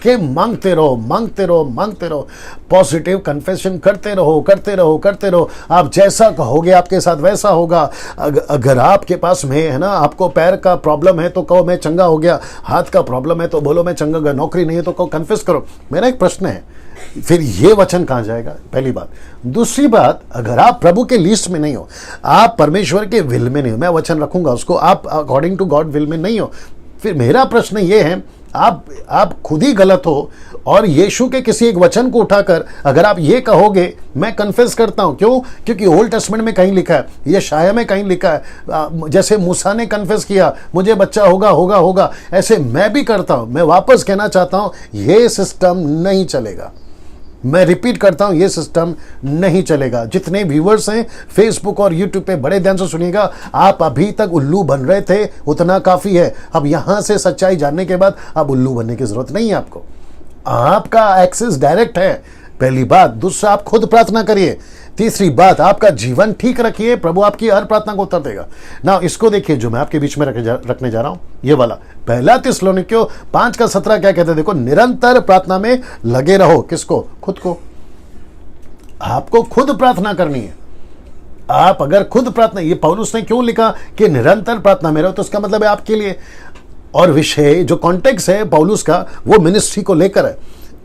A: कि मांगते रहो मांगते रहो मांगते रहो, पॉजिटिव कन्फेशन करते रहो करते रहो करते रहो। आप जैसा कहोगे आपके साथ वैसा होगा। अगर आपके पास में है ना, आपको पैर का प्रॉब्लम है तो कहो मैं चंगा हो गया, हाथ का प्रॉब्लम है तो बोलो मैं चंगा गया, नौकरी नहीं है तो कहो कन्फेस करो। मेरा एक प्रश्न है, फिर ये वचन कहां जाएगा? पहली बात। दूसरी बात, अगर आप प्रभु के लिस्ट में नहीं हो, आप परमेश्वर के विल में नहीं हो, मैं वचन रखूंगा उसको, आप अकॉर्डिंग टू गॉड विल में नहीं हो, फिर मेरा प्रश्न ये है आप खुद ही गलत हो। और यीशु के किसी एक वचन को उठाकर अगर आप ये कहोगे मैं कन्फेस करता हूं, क्यों? क्योंकि ओल्ड टेस्टमेंट में कहीं लिखा है, यशाया में कहीं लिखा है, जैसे मूसा ने कन्फेस किया मुझे बच्चा होगा होगा होगा, ऐसे मैं भी करता हूं। मैं वापस कहना चाहता हूं ये सिस्टम नहीं चलेगा। मैं रिपीट करता हूं, ये सिस्टम नहीं चलेगा। जितने व्यूवर्स हैं फेसबुक और यूट्यूब पे, बड़े ध्यान से सुनिएगा, आप अभी तक उल्लू बन रहे थे, उतना काफी है। अब यहां से सच्चाई जानने के बाद अब उल्लू बनने की जरूरत नहीं है आपको। आपका एक्सेस डायरेक्ट है, पहली बात। दूसरा, आप खुद प्रार्थना करिए। तीसरी बात, आपका जीवन ठीक रखिए, प्रभु आपकी हर प्रार्थना को उत्तर देगा। ना इसको देखिए जो मैं आपके बीच में रखने जा रहा हूं, ये वाला पहला थिस्सलुनीकियों 5:17 क्या कहते हैं, देखो, निरंतर प्रार्थना में लगे रहो। किसको? खुद को। आपको खुद प्रार्थना करनी है। आप अगर खुद प्रार्थना, ये पौलुस ने क्यों लिखा कि निरंतर प्रार्थना में रहो, तो इसका मतलब है आपके लिए। और विषय जो कॉन्टेक्स्ट है पौलुस का, वो मिनिस्ट्री को लेकर है,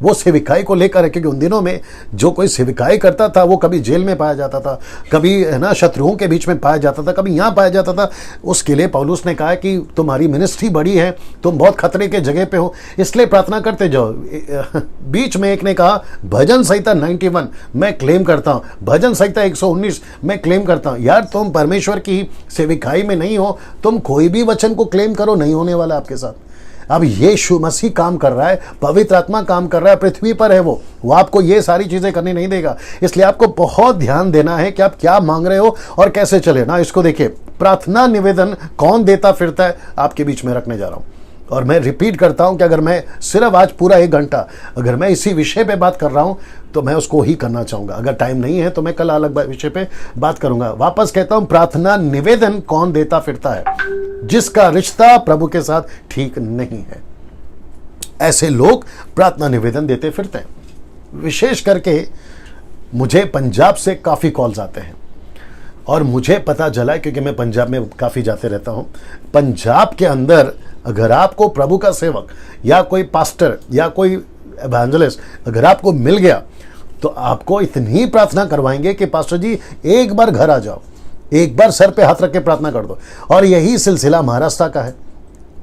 A: वो सेविकाई को लेकर है। क्योंकि उन दिनों में जो कोई सेविकाई करता था वो कभी जेल में पाया जाता था, कभी है ना शत्रुओं के बीच में पाया जाता था, कभी यहाँ पाया जाता था। उसके लिए पौलुस ने कहा कि तुम्हारी मिनिस्ट्री बड़ी है, तुम बहुत खतरे के जगह पे हो, इसलिए प्रार्थना करते जाओ। बीच में एक ने कहा भजन संहिता 91 मैं क्लेम करता हूँ, भजन संहिता 119 मैं क्लेम करता हूँ। यार, तुम परमेश्वर की सेविकाई में नहीं हो, तुम कोई भी वचन को क्लेम करो, नहीं होने वाला आपके साथ। अब यीशु मसीह काम कर रहा है, पवित्र आत्मा काम कर रहा है, पृथ्वी पर है वो आपको ये सारी चीजें करनी नहीं देगा। इसलिए आपको बहुत ध्यान देना है कि आप क्या मांग रहे हो और कैसे चले ना। इसको देखिए, प्रार्थना निवेदन कौन देता फिरता है, आपके बीच में रखने जा रहा हूं। और मैं रिपीट करता हूं कि अगर मैं सिर्फ आज पूरा 1 घंटा अगर मैं इसी विषय पे बात कर रहा हूं तो मैं उसको ही करना चाहूंगा। अगर टाइम नहीं है तो मैं कल अलग विषय पे बात करूंगा। वापस कहता हूं, प्रार्थना निवेदन कौन देता फिरता है, जिसका रिश्ता प्रभु के साथ ठीक नहीं है। ऐसे लोग प्रार्थना निवेदन देते फिरते हैं। विशेष करके मुझे पंजाब से काफी कॉल्स आते हैं और मुझे पता चला, क्योंकि मैं पंजाब में काफी जाते रहता हूं, पंजाब के अंदर अगर आपको प्रभु का सेवक या कोई पास्टर या कोई एवेंजलिस्ट अगर आपको मिल गया तो आपको इतनी प्रार्थना करवाएंगे कि पास्टर जी एक बार घर आ जाओ, एक बार सर पे हाथ रख के प्रार्थना कर दो। और यही सिलसिला महाराष्ट्र का है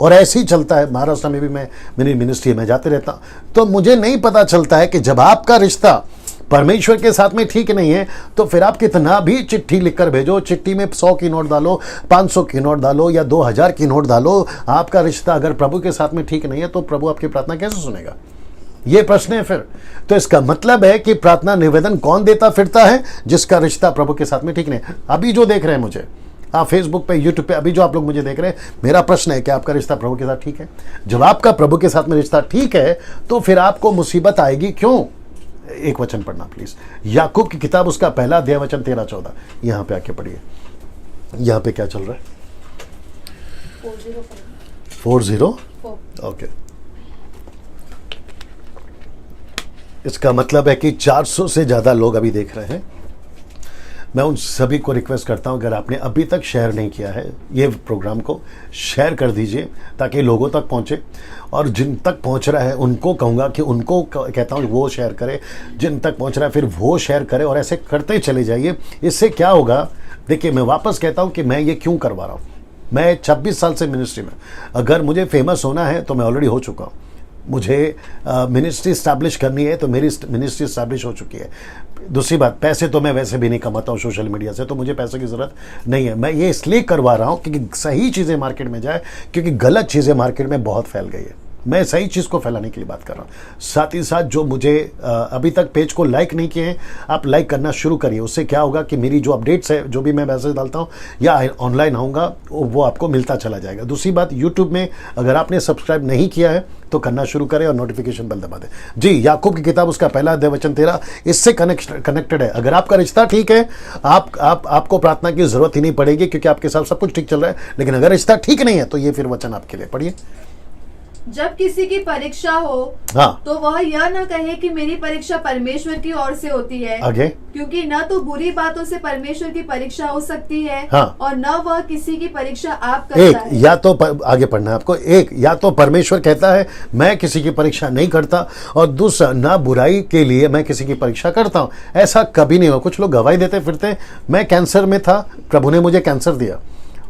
A: और ऐसे ही चलता है। महाराष्ट्र में भी मैं मेरी मिनिस्ट्री में जाते रहता हूं। तो मुझे नहीं पता चलता है कि जब आपका रिश्ता परमेश्वर के साथ में ठीक नहीं है तो फिर आप कितना भी चिट्ठी लिखकर भेजो, चिट्ठी में 100 की नोट डालो, 500 की नोट डालो या 2000 की नोट डालो, आपका रिश्ता अगर प्रभु के साथ में ठीक नहीं है तो प्रभु आपकी प्रार्थना कैसे सुनेगा? ये प्रश्न है फिर। तो इसका मतलब है कि प्रार्थना निवेदन कौन देता फिरता है, जिसका रिश्ता प्रभु के साथ में ठीक नहीं। अभी जो देख रहे हैं मुझे, आप फेसबुक पे, यूट्यूब पे, अभी जो आप लोग मुझे देख रहे हैं, मेरा प्रश्न है कि आपका रिश्ता प्रभु के साथ ठीक है? जब आपका प्रभु के साथ में रिश्ता ठीक है तो फिर आपको मुसीबत आएगी क्यों? एक वचन पढ़ना प्लीज, याकूब की किताब उसका पहला अध्याय वचन 13-14, यहां पे आके पढ़िए। यहां पे क्या चल रहा है? 404 ओके। इसका मतलब है कि 400 से ज्यादा लोग अभी देख रहे हैं। मैं उन सभी को रिक्वेस्ट करता हूं, अगर आपने अभी तक शेयर नहीं किया है ये प्रोग्राम को शेयर कर दीजिए ताकि लोगों तक पहुंचे। और जिन तक पहुंच रहा है उनको कहूँगा कि उनको कहता हूँ वो शेयर करे, जिन तक पहुंच रहा है फिर वो शेयर करे, और ऐसे करते चले जाइए। इससे क्या होगा, देखिए मैं वापस कहता हूँ कि मैं ये क्यों करवा रहा हूँ। मैं 26 साल से मिनिस्ट्री में, अगर मुझे फेमस होना है तो मैं ऑलरेडी हो चुका हूँ। मुझे मिनिस्ट्री स्टैब्लिश करनी है तो मेरी मिनिस्ट्री स्टैब्लिश हो चुकी है। दूसरी बात, पैसे तो मैं वैसे भी नहीं कमाता हूँ सोशल मीडिया से, तो मुझे पैसे की ज़रूरत नहीं है। मैं ये इसलिए करवा रहा हूँ क्योंकि सही चीज़ें मार्केट में जाए, क्योंकि गलत चीज़ें मार्केट में बहुत फैल गई है। मैं सही चीज़ को फैलाने के लिए बात कर रहा हूँ। साथ ही साथ जो मुझे अभी तक पेज को लाइक नहीं किए हैं, आप लाइक करना शुरू करिए। उससे क्या होगा कि मेरी जो अपडेट्स है, जो भी मैं मैसेज डालता हूँ या ऑनलाइन आऊँगा, वो आपको मिलता चला जाएगा। दूसरी बात, यूट्यूब में अगर आपने सब्सक्राइब नहीं किया है तो करना शुरू करें और नोटिफिकेशन बेल दबा दें। जी, याकूब की किताब उसका पहला अध्याय वचन 13 इससे कनेक्टेड है। अगर आपका रिश्ता ठीक है, आपको प्रार्थना की जरूरत ही नहीं पड़ेगी, क्योंकि आपके साथ सब कुछ ठीक चल रहा है। लेकिन अगर रिश्ता ठीक नहीं है तो ये फिर वचन आपके लिए पढ़िए।
C: जब किसी की परीक्षा हो तो वह यह न कहे कि मेरी परीक्षा परमेश्वर की ओर से होती है,
A: आगे,
C: क्योंकि न तो बुरी बातों से परमेश्वर की परीक्षा हो सकती है और न वह किसी की परीक्षा आप करता है।
A: या तो आगे पढ़ना है आपको। एक, या तो परमेश्वर कहता है मैं किसी की परीक्षा नहीं करता, और दूसरा, ना बुराई के लिए मैं किसी की परीक्षा करता हूँ। ऐसा कभी नहीं हो। कुछ लोग गवाही देते फिरते, मैं कैंसर में था, प्रभु ने मुझे कैंसर दिया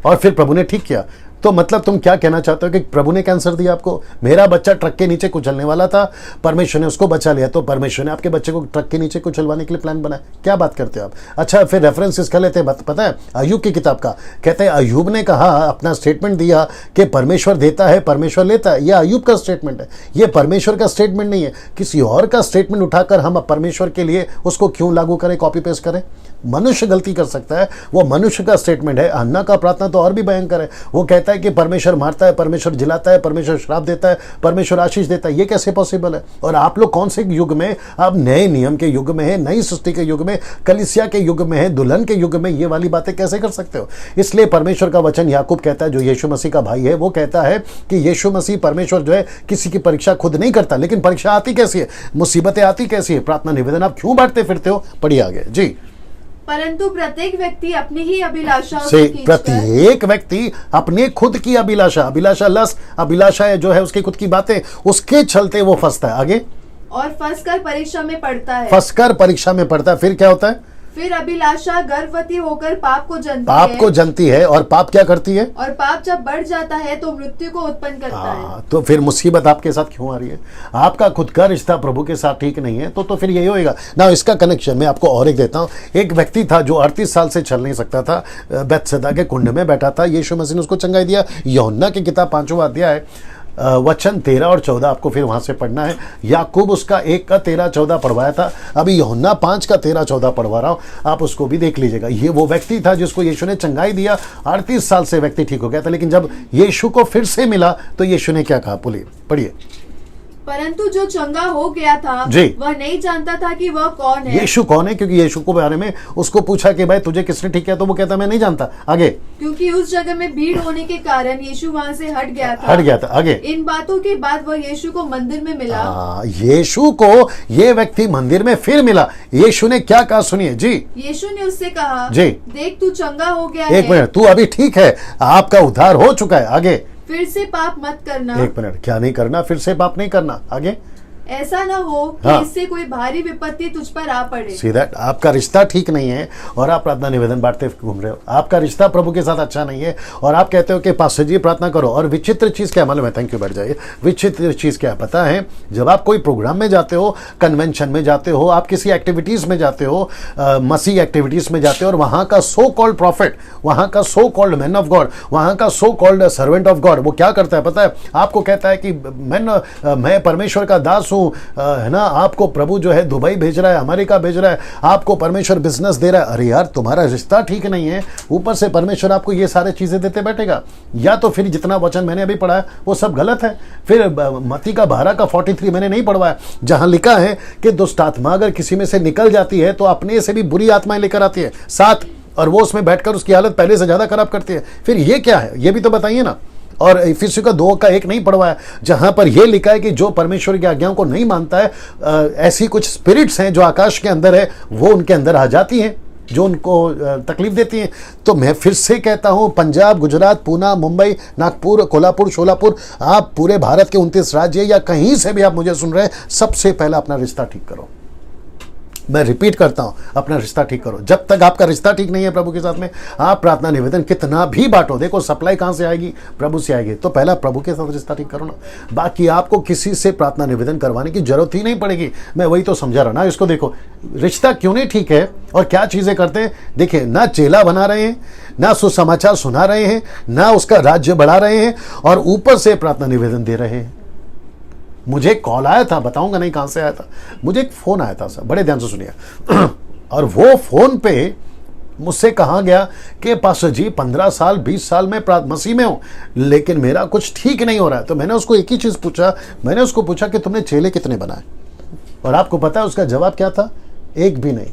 A: और फिर प्रभु ने ठीक किया। तो मतलब तुम क्या कहना चाहते हो कि प्रभु ने कैंसर दिया आपको? मेरा बच्चा ट्रक के नीचे कुचलने वाला था, परमेश्वर ने उसको बचा लिया, तो परमेश्वर ने आपके बच्चे को ट्रक के नीचे कुचलवाने के लिए प्लान बनाया। क्या बात करते हो आप? अच्छा, फिर रेफरेंस इसका लेते हैं, पता है अय्यूब की किताब का, कहते हैं अय्यूब ने कहा, अपना स्टेटमेंट दिया कि परमेश्वर देता है, परमेश्वर लेता है। यह अय्यूब का स्टेटमेंट है, यह परमेश्वर का स्टेटमेंट नहीं है। किसी और का स्टेटमेंट उठाकर हम परमेश्वर के लिए उसको क्यों लागू करें, कॉपी पेस्ट करें? मनुष्य गलती कर सकता है, वो मनुष्य का स्टेटमेंट है। हन्ना का प्रार्थना तो और भी भयंकर है। वो कहता है कि परमेश्वर मारता है, परमेश्वर जिलाता है, परमेश्वर श्राप देता है, परमेश्वर आशीष देता है। ये कैसे पॉसिबल है? और आप लोग कौन से युग में? आप नए नियम के युग में है, नई सृष्टि के युग में, कलीसिया के युग में है, दुल्हन के युग में ये वाली बातें कैसे कर सकते हो? इसलिए परमेश्वर का वचन याकूब कहता है, जो यीशु मसीह का भाई है, वो कहता है कि यीशु मसीह परमेश्वर जो है किसी की परीक्षा खुद नहीं करता। लेकिन परीक्षा आती कैसी है, मुसीबतें आती कैसी है? प्रार्थना निवेदन आप क्यों बांटते फिरते हो? पढ़िए आगे जी।
C: परंतु प्रत्येक व्यक्ति अपनी ही अभिलाषा
A: से प्रत्येक व्यक्ति अपने खुद की अभिलाषा लस अभिलाषा जो है उसकी खुद की बातें, उसके चलते वो फंसता है। आगे,
C: और फंसकर परीक्षा में पड़ता है।
A: फंसकर परीक्षा में पड़ता है। फिर क्या होता है?
C: फिर अभिलाषा गर्भवती होकर पाप को जनती है।
A: और पाप क्या करती है?
C: और पाप जब बढ़ जाता है तो मृत्यु को उत्पन्न करता है।
A: तो फिर मुसीबत आपके साथ क्यों आ रही है? आपका खुद का रिश्ता प्रभु के साथ ठीक नहीं है, तो फिर यही होएगा ना। इसका कनेक्शन मैं आपको और एक देता हूं। एक व्यक्ति था जो 38 साल से चल नहीं सकता था, बेथसदा के कुंड में बैठा था। यीशु मसीह ने उसको चंगाई दिया। यूहन्ना की किताब 5वां अध्याय वचन 13 और 14 आपको फिर वहां से पढ़ना है। याकूब उसका 1 का 13-14 पढ़वाया था, अभी यूहन्ना 5 का 13-14 पढ़वा रहा हूं, आप उसको भी देख लीजिएगा। ये वो व्यक्ति था जिसको यीशु ने चंगाई दिया। 38 साल से व्यक्ति ठीक हो गया था, लेकिन जब यीशु को फिर से मिला तो यीशु ने क्या कहा? पढ़िए।
C: परंतु जो चंगा हो गया था वह नहीं जानता था कि वह कौन है।
A: यीशु कौन है? क्योंकि यीशु को बारे में उसको पूछा कि भाई तुझे किसने ठीक किया, तो वो कहता मैं नहीं जानता। आगे,
C: क्योंकि उस जगह में भीड़ होने के कारण यीशु वहां से हट गया था।
A: आगे,
C: इन बातों के बाद वह यीशु को मंदिर में मिला।
A: यीशु को ये व्यक्ति मंदिर में फिर मिला। यीशु ने क्या कहा सुनिए जी।
C: यीशु ने उससे कहा
A: जी,
C: देख तू चंगा हो गया है।
A: एक मिनट, तू अभी ठीक है, आपका उद्धार हो चुका है। आगे,
C: फिर से पाप मत करना।
A: एक मिनट, क्या नहीं करना? फिर से पाप नहीं करना। आगे,
C: ऐसा ना हो कि इससे कोई भारी विपत्ति तुझ पर आ पड़े।
A: सीधा आपका रिश्ता ठीक नहीं है और आप प्रार्थना निवेदन बांटते घूम रहे हो। आपका रिश्ता प्रभु के साथ अच्छा नहीं है और आप कहते हो कि पास्टर जी प्रार्थना करो। और विचित्र चीज क्या मालूम है? थैंक यू, बैठ जाइए। विचित्र चीज क्या पता है? जब आप कोई प्रोग्राम में जाते हो, कन्वेंशन में जाते हो, आप किसी एक्टिविटीज में जाते हो, मसीह एक्टिविटीज में जाते हो, और वहां का सो कॉल्ड प्रॉफिट, वहां का so called man of God, वहां का so called servant of God, वो क्या करता है पता है? आपको कहता है कि मैं परमेश्वर का दास है ना, आपको प्रभु जो है दुबई भेज रहा है, अमेरिका भेज रहा है, आपको परमेश्वर बिजनेस दे रहा है। अरे यार, तुम्हारा रिश्ता ठीक नहीं है, ऊपर से परमेश्वर आपको ये सारे चीजें देते बैठेगा। या तो फिर जितना वचन मैंने अभी पढ़ा है वो सब गलत है। फिर मत्ती का 12 का 43 मैंने नहीं पढ़वाया, जहां लिखा है कि दुष्ट आत्मा अगर किसी में से निकल जाती है तो अपने से भी बुरी आत्माएं लेकर आती है साथ, और वो उसमें बैठकर उसकी हालत पहले से ज्यादा खराब करती है। फिर ये क्या है? ये भी तो बताइए ना। और इफिसियों का 2 का 1 नहीं पढ़वाया, जहां पर यह लिखा है कि जो परमेश्वर की आज्ञाओं को नहीं मानता है, ऐसी कुछ स्पिरिट्स हैं जो आकाश के अंदर है, वो उनके अंदर आ जाती हैं, जो उनको तकलीफ देती हैं। तो मैं फिर से कहता हूं, पंजाब, गुजरात, पूना, मुंबई, नागपुर, कोल्हापुर, शोलापुर, आप पूरे भारत के 29 राज्य या कहीं से भी आप मुझे सुन रहे हैं, सबसे पहला अपना रिश्ता ठीक करो। मैं रिपीट करता हूं, अपना रिश्ता ठीक करो। जब तक आपका रिश्ता ठीक नहीं है प्रभु के साथ में, आप प्रार्थना निवेदन कितना भी बांटो, देखो सप्लाई कहां से आएगी? प्रभु से आएगी। तो पहला प्रभु के साथ रिश्ता ठीक करो ना, बाकी आपको किसी से प्रार्थना निवेदन करवाने की जरूरत ही नहीं पड़ेगी। मैं वही तो समझा रहा ना। इसको देखो, रिश्ता क्यों नहीं ठीक है और क्या चीजें करते हैं। देखिए, ना चेला बना रहे हैं, ना सुसमाचार सुना रहे हैं, ना उसका राज्य बढ़ा रहे हैं, और ऊपर से प्रार्थना निवेदन दे रहे हैं। मुझे कॉल आया था, बताऊंगा नहीं कहां से आया था, मुझे एक फोन आया था सर, बड़े ध्यान से सुनिए। और वो फोन पे मुझसे कहा गया कि पास्टर जी 15 साल 20 साल में मसीह में हूं, लेकिन मेरा कुछ ठीक नहीं हो रहा है। तो मैंने उसको एक ही चीज पूछा, मैंने उसको पूछा कि तुमने चेले कितने बनाए? और आपको पता है उसका जवाब क्या था? एक भी नहीं।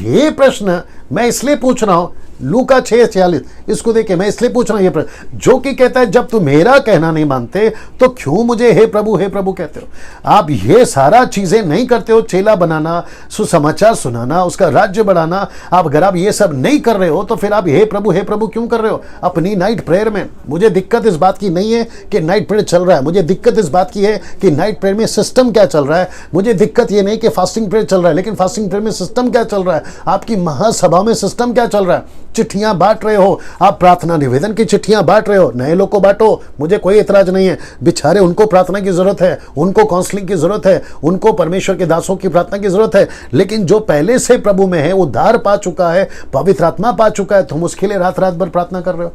A: ये प्रश्न मैं इसलिए पूछ रहा हूं, लूका 6:46, इसको देखिए, मैं इसलिए पूछ रहा हूं ये प्रश्न, जो कि कहता है जब तुम मेरा कहना नहीं मानते तो क्यों मुझे हे प्रभु कहते हो? आप ये सारा चीजें नहीं करते हो, चेला बनाना, सुसमाचार सुनाना, उसका राज्य बढ़ाना। आप अगर आप ये सब नहीं कर रहे हो तो फिर आप हे प्रभु क्यों कर रहे हो अपनी नाइट प्रेयर में? मुझे दिक्कत इस बात की नहीं है कि नाइट प्रेयर चल रहा है, मुझे दिक्कत इस बात की है कि नाइट प्रेयर में सिस्टम क्या चल रहा है। मुझे दिक्कत ये नहीं कि फास्टिंग प्रेयर चल रहा है, लेकिन फास्टिंग प्रेयर में सिस्टम क्या चल रहा है। आपकी महासभा में सिस्टम क्या चल रहा है? चिट्ठियां बांट रहे हो आप, प्रार्थना निवेदन की चिट्ठियां बांट रहे हो, नए लोग को बांटो, मुझे कोई इतराज नहीं है। बेचारे उनको प्रार्थना की जरूरत है, उनको काउंसलिंग की जरूरत है, उनको परमेश्वर के दासों की प्रार्थना की जरूरत है। लेकिन जो पहले से प्रभु में है, उद्धार पा चुका है, पवित्र आत्मा पा चुका है, तुम उसके लिए रात रात भर प्रार्थना कर रहे हो।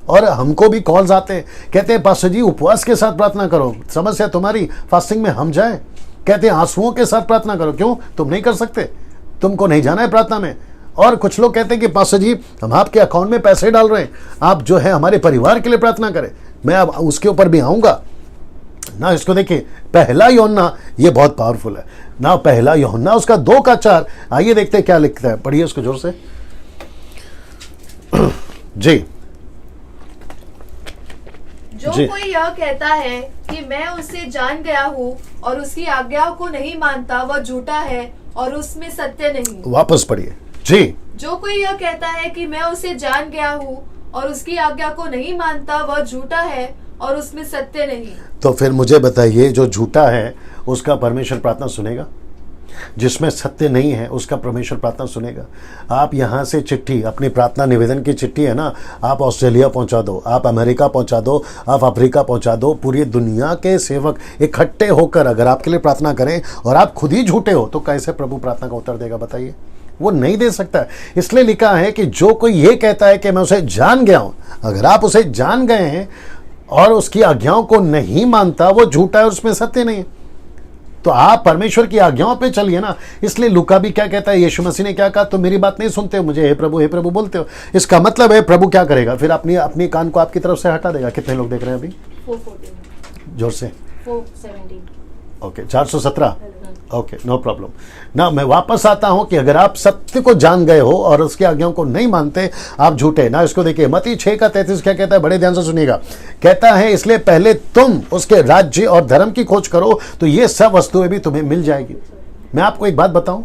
A: और हमको भी कॉल्स आते हैं, कहते हैं पास्टर जी उपवास के साथ प्रार्थना करो, समस्या तुम्हारी फास्टिंग में हम जाएं। कहते हैं आंसुओं के साथ प्रार्थना करो, क्यों? तुम नहीं कर सकते, तुमको नहीं जाना है प्रार्थना में। और कुछ लोग कहते हैं कि पास्टर जी हम आपके अकाउंट में पैसे डाल रहे हैं, आप जो है हमारे परिवार के लिए प्रार्थना करें। मैं अब उसके ऊपर भी आऊंगा ना। इसको देखिए, पहला यूहन्ना ये बहुत पावरफुल है ना, पहला यूहन्ना उसका 2:4। आइए देखते हैं क्या लिखता है, पढ़िए उसको जोर से जी।
C: जो कोई यह कहता है कि मैं उसे जान गया हूँ और उसकी आज्ञाओं को नहीं मानता, वह झूठा है और उसमें सत्य नहीं।
A: वापस पढ़िए जी।
C: जो कोई यह कहता है कि मैं उसे जान गया हूँ और उसकी आज्ञा को नहीं मानता, वह झूठा है और उसमें सत्य नहीं।
A: तो फिर मुझे बताइए, जो झूठा है उसका परमेश्वर प्रार्थना सुनेगा? जिसमें सत्य नहीं है उसका परमेश्वर प्रार्थना सुनेगा? आप यहाँ से चिट्ठी, अपनी प्रार्थना निवेदन की चिट्ठी है ना, आप ऑस्ट्रेलिया पहुँचा दो, आप अमेरिका पहुँचा दो, आप अफ्रीका पहुँचा दो, पूरी दुनिया के सेवक इकट्ठे होकर अगर आपके लिए प्रार्थना करें और आप खुद ही झूठे हो, तो कैसे प्रभु प्रार्थना का उत्तर देगा? बताइए, वो नहीं दे सकता है। इसलिए लिखा है कि जो कोई ये कहता है कि मैं उसे जान गया हूँ, अगर आप उसे जान गए हैं और उसकी आज्ञाओं को नहीं मानता, वो झूठा है, उसमें सत्य नहीं है। तो आप परमेश्वर की आज्ञाओं पे चलिए ना। इसलिए लूका भी क्या कहता है, यीशु मसीह ने क्या कहा, तुम मेरी बात नहीं सुनते हो, मुझे हे प्रभु बोलते हो। इसका मतलब है प्रभु क्या करेगा? फिर अपनी कान को आपकी तरफ से हटा देगा। कितने लोग देख रहे हैं अभी?
B: 414
A: जोर से।
B: 417
A: ओके, 417। ओके, नो प्रॉब्लम ना। मैं वापस आता हूं कि अगर आप सत्य को जान गए हो और उसकी आज्ञाओं को नहीं मानते, आप झूठे ना। इसको देखिए, मत्ती 6:33 क्या कहता है, बड़े ध्यान से सुनिएगा। कहता है इसलिए पहले तुम उसके राज्य और धर्म की खोज करो, तो ये सब वस्तुएं भी तुम्हें मिल जाएगी। मैं आपको एक बात बताऊं,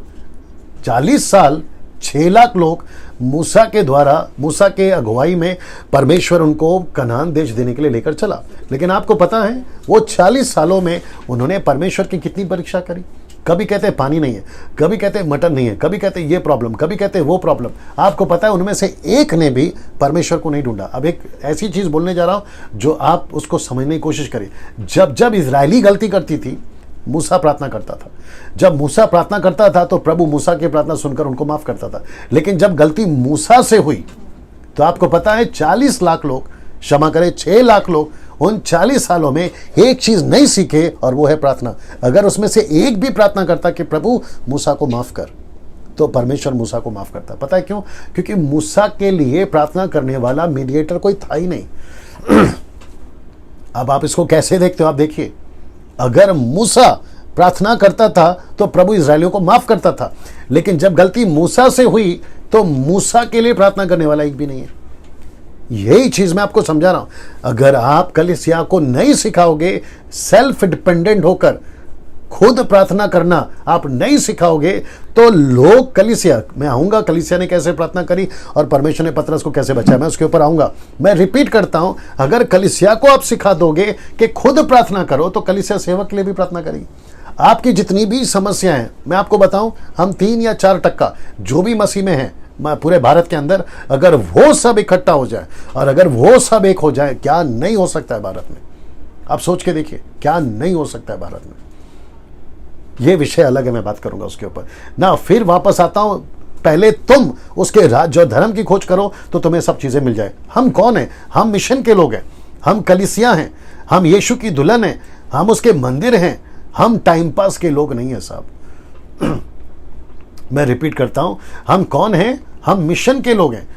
A: 40 साल 6 लाख लोग मूसा के द्वारा, मूसा के अगुवाई में परमेश्वर उनको कनान देश देने के लिए लेकर चला। लेकिन आपको पता है वो 40 सालों में उन्होंने परमेश्वर की कितनी परीक्षा करी? कभी कहते पानी नहीं है, कभी कहते मटन नहीं है, कभी कहते ये प्रॉब्लम, कभी कहते वो प्रॉब्लम। आपको पता है उनमें से एक ने भी परमेश्वर को नहीं ढूंढा। अब एक ऐसी चीज बोलने जा रहा हूं जो आप उसको समझने की कोशिश करें। जब जब इजरायली गलती करती थी, मूसा प्रार्थना करता था। जब मूसा प्रार्थना करता था तो प्रभु मूसा की प्रार्थना सुनकर उनको माफ करता था। लेकिन जब गलती मूसा से हुई तो आपको पता है 40 लाख लोग, क्षमा करें 6 लाख लोग, उन 40 सालों में एक चीज नहीं सीखे, और वो है प्रार्थना। अगर उसमें से एक भी प्रार्थना करता कि प्रभु मूसा को माफ कर, तो परमेश्वर मूसा को माफ करता। पता है क्यों? क्योंकि मूसा के लिए प्रार्थना करने वाला मीडिएटर कोई था ही नहीं। अब आप इसको कैसे देखते हो? आप देखिए, अगर मूसा प्रार्थना करता था तो प्रभु इजरायलियों को माफ करता था। लेकिन जब गलती मूसा से हुई तो मूसा के लिए प्रार्थना करने वाला एक भी नहीं है। यही चीज मैं आपको समझा रहा हूं। अगर आप कलीसिया को नहीं सिखाओगे सेल्फ डिपेंडेंट होकर खुद प्रार्थना करना आप नहीं सिखाओगे, तो लोग कलीसिया, मैं आऊंगा कलीसिया ने कैसे प्रार्थना करी और परमेश्वर ने पतरस को कैसे बचाया, मैं उसके ऊपर आऊंगा। मैं रिपीट करता हूं, अगर कलीसिया को आप सिखा दोगे कि खुद प्रार्थना करो, तो कलीसिया सेवक के लिए भी प्रार्थना करेगी। आपकी जितनी भी समस्याएं हैं, मैं आपको बताऊं, हम 3 या 4% जो भी मसीह में हैं पूरे भारत के अंदर, अगर वो सब इकट्ठा हो जाए और अगर वो सब एक हो जाए, क्या नहीं हो सकता है भारत में? आप सोच के देखिए, क्या नहीं हो सकता है भारत में। ये विषय अलग है, मैं बात करूंगा उसके ऊपर ना। फिर वापस आता हूं, पहले तुम उसके राज्य और धर्म की खोज करो तो तुम्हें सब चीजें मिल जाए। हम कौन है? हम मिशन के लोग हैं, हम कलीसिया हैं, हम यीशु की दुल्हन हैं, हम उसके मंदिर हैं, हम टाइम पास के लोग नहीं है साहब। मैं रिपीट करता हूं, हम कौन हैं? हम मिशन के लोग हैं,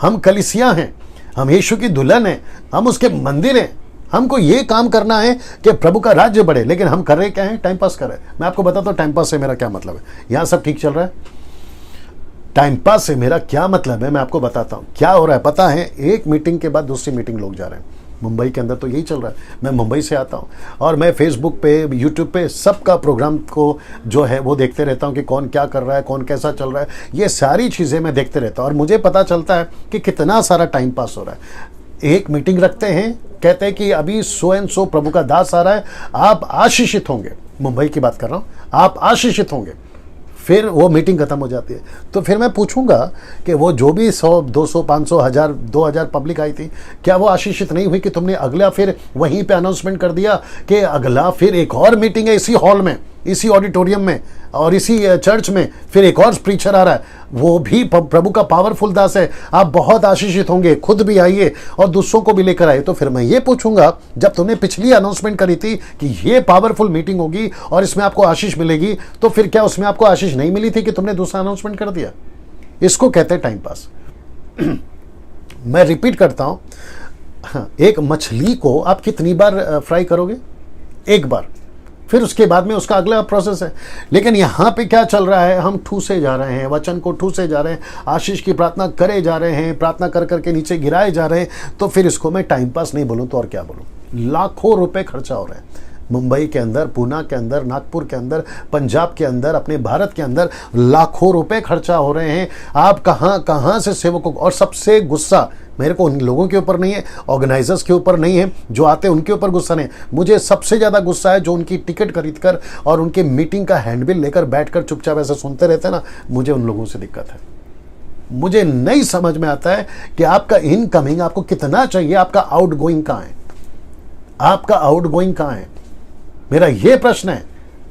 A: हम कलीसिया हैं, हम यीशु की दुल्हन हैं, हम उसके मंदिर हैं। हमको ये काम करना है कि प्रभु का राज्य बढ़े। लेकिन हम कर रहे क्या है? टाइम पास कर रहे हैं। मैं आपको बताता हूं टाइम पास से मेरा क्या मतलब है। यहां सब ठीक चल रहा है, टाइम पास से मेरा क्या मतलब है मैं आपको बताता हूं। क्या हो रहा है पता है? एक मीटिंग के बाद दूसरी मीटिंग लोग जा रहे हैं। मुंबई के अंदर तो यही चल रहा है। मैं मुंबई से आता हूं और मैं फेसबुक पे, यूट्यूब पे सबका प्रोग्राम को जो है वो देखते रहता हूं कि कौन क्या कर रहा है, कौन कैसा चल रहा है। ये सारी चीज़ें मैं देखते रहता हूं और मुझे पता चलता है कि कितना सारा टाइम पास हो रहा है। एक मीटिंग रखते हैं, कहते हैं कि अभी सो एंड सो प्रभु का दास आ रहा है, आप आशीषित होंगे। मुंबई की बात कर रहा हूँ, आप आशीषित होंगे। फिर वो मीटिंग खत्म हो जाती है। तो फिर मैं पूछूंगा कि वो जो भी 100, 200, 500, 1000, 2000 पब्लिक आई थी, क्या वो आशीषित नहीं हुई कि तुमने अगला फिर वहीं पे अनाउंसमेंट कर दिया कि अगला फिर एक और मीटिंग है इसी हॉल में, इसी ऑडिटोरियम में और इसी चर्च में, फिर एक और प्रीचर आ रहा है, वो भी प्रभु का पावरफुल दास है, आप बहुत आशीषित होंगे, खुद भी आइए और दूसरों को भी लेकर आइए। तो फिर मैं ये पूछूंगा, जब तुमने पिछली अनाउंसमेंट करी थी कि ये पावरफुल मीटिंग होगी और इसमें आपको आशीष मिलेगी, तो फिर क्या उसमें आपको आशीष नहीं मिली थी कि तुमने दूसरा अनाउंसमेंट कर दिया? इसको कहते हैं टाइम पास। मैं रिपीट करता हूं, एक मछली को आप कितनी बार फ्राई करोगे? एक बार, फिर उसके बाद में उसका अगला प्रोसेस है। लेकिन यहाँ पे क्या चल रहा है, हम ठूसे जा रहे हैं, वचन को ठूसे जा रहे हैं, आशीष की प्रार्थना करे जा रहे हैं, प्रार्थना कर करके नीचे गिराए जा रहे हैं। तो फिर इसको मैं टाइम पास नहीं बोलूँ तो और क्या बोलूँ? लाखों रुपए खर्चा हो रहे हैं मुंबई के अंदर, पूना के अंदर, नागपुर के अंदर, पंजाब के अंदर, अपने भारत के अंदर लाखों रुपए खर्चा हो रहे हैं। आप कहाँ कहाँ से सेवकों को, और सबसे गुस्सा मेरे को उन लोगों के ऊपर नहीं है, ऑर्गेनाइजर्स के ऊपर नहीं है, जो आते हैं उनके ऊपर गुस्सा नहीं, मुझे सबसे ज़्यादा गुस्सा है जो उनकी टिकट खरीद कर और उनके मीटिंग का हैंडबिल लेकर बैठकर चुपचाप ऐसा सुनते रहते हैं ना, मुझे उन लोगों से दिक्कत है। मुझे नहीं समझ में आता है कि आपका इनकमिंग आपको कितना चाहिए, आपका आउटगोइंग कहाँ है, आपका आउटगोइंग कहाँ है? मेरा ये प्रश्न है।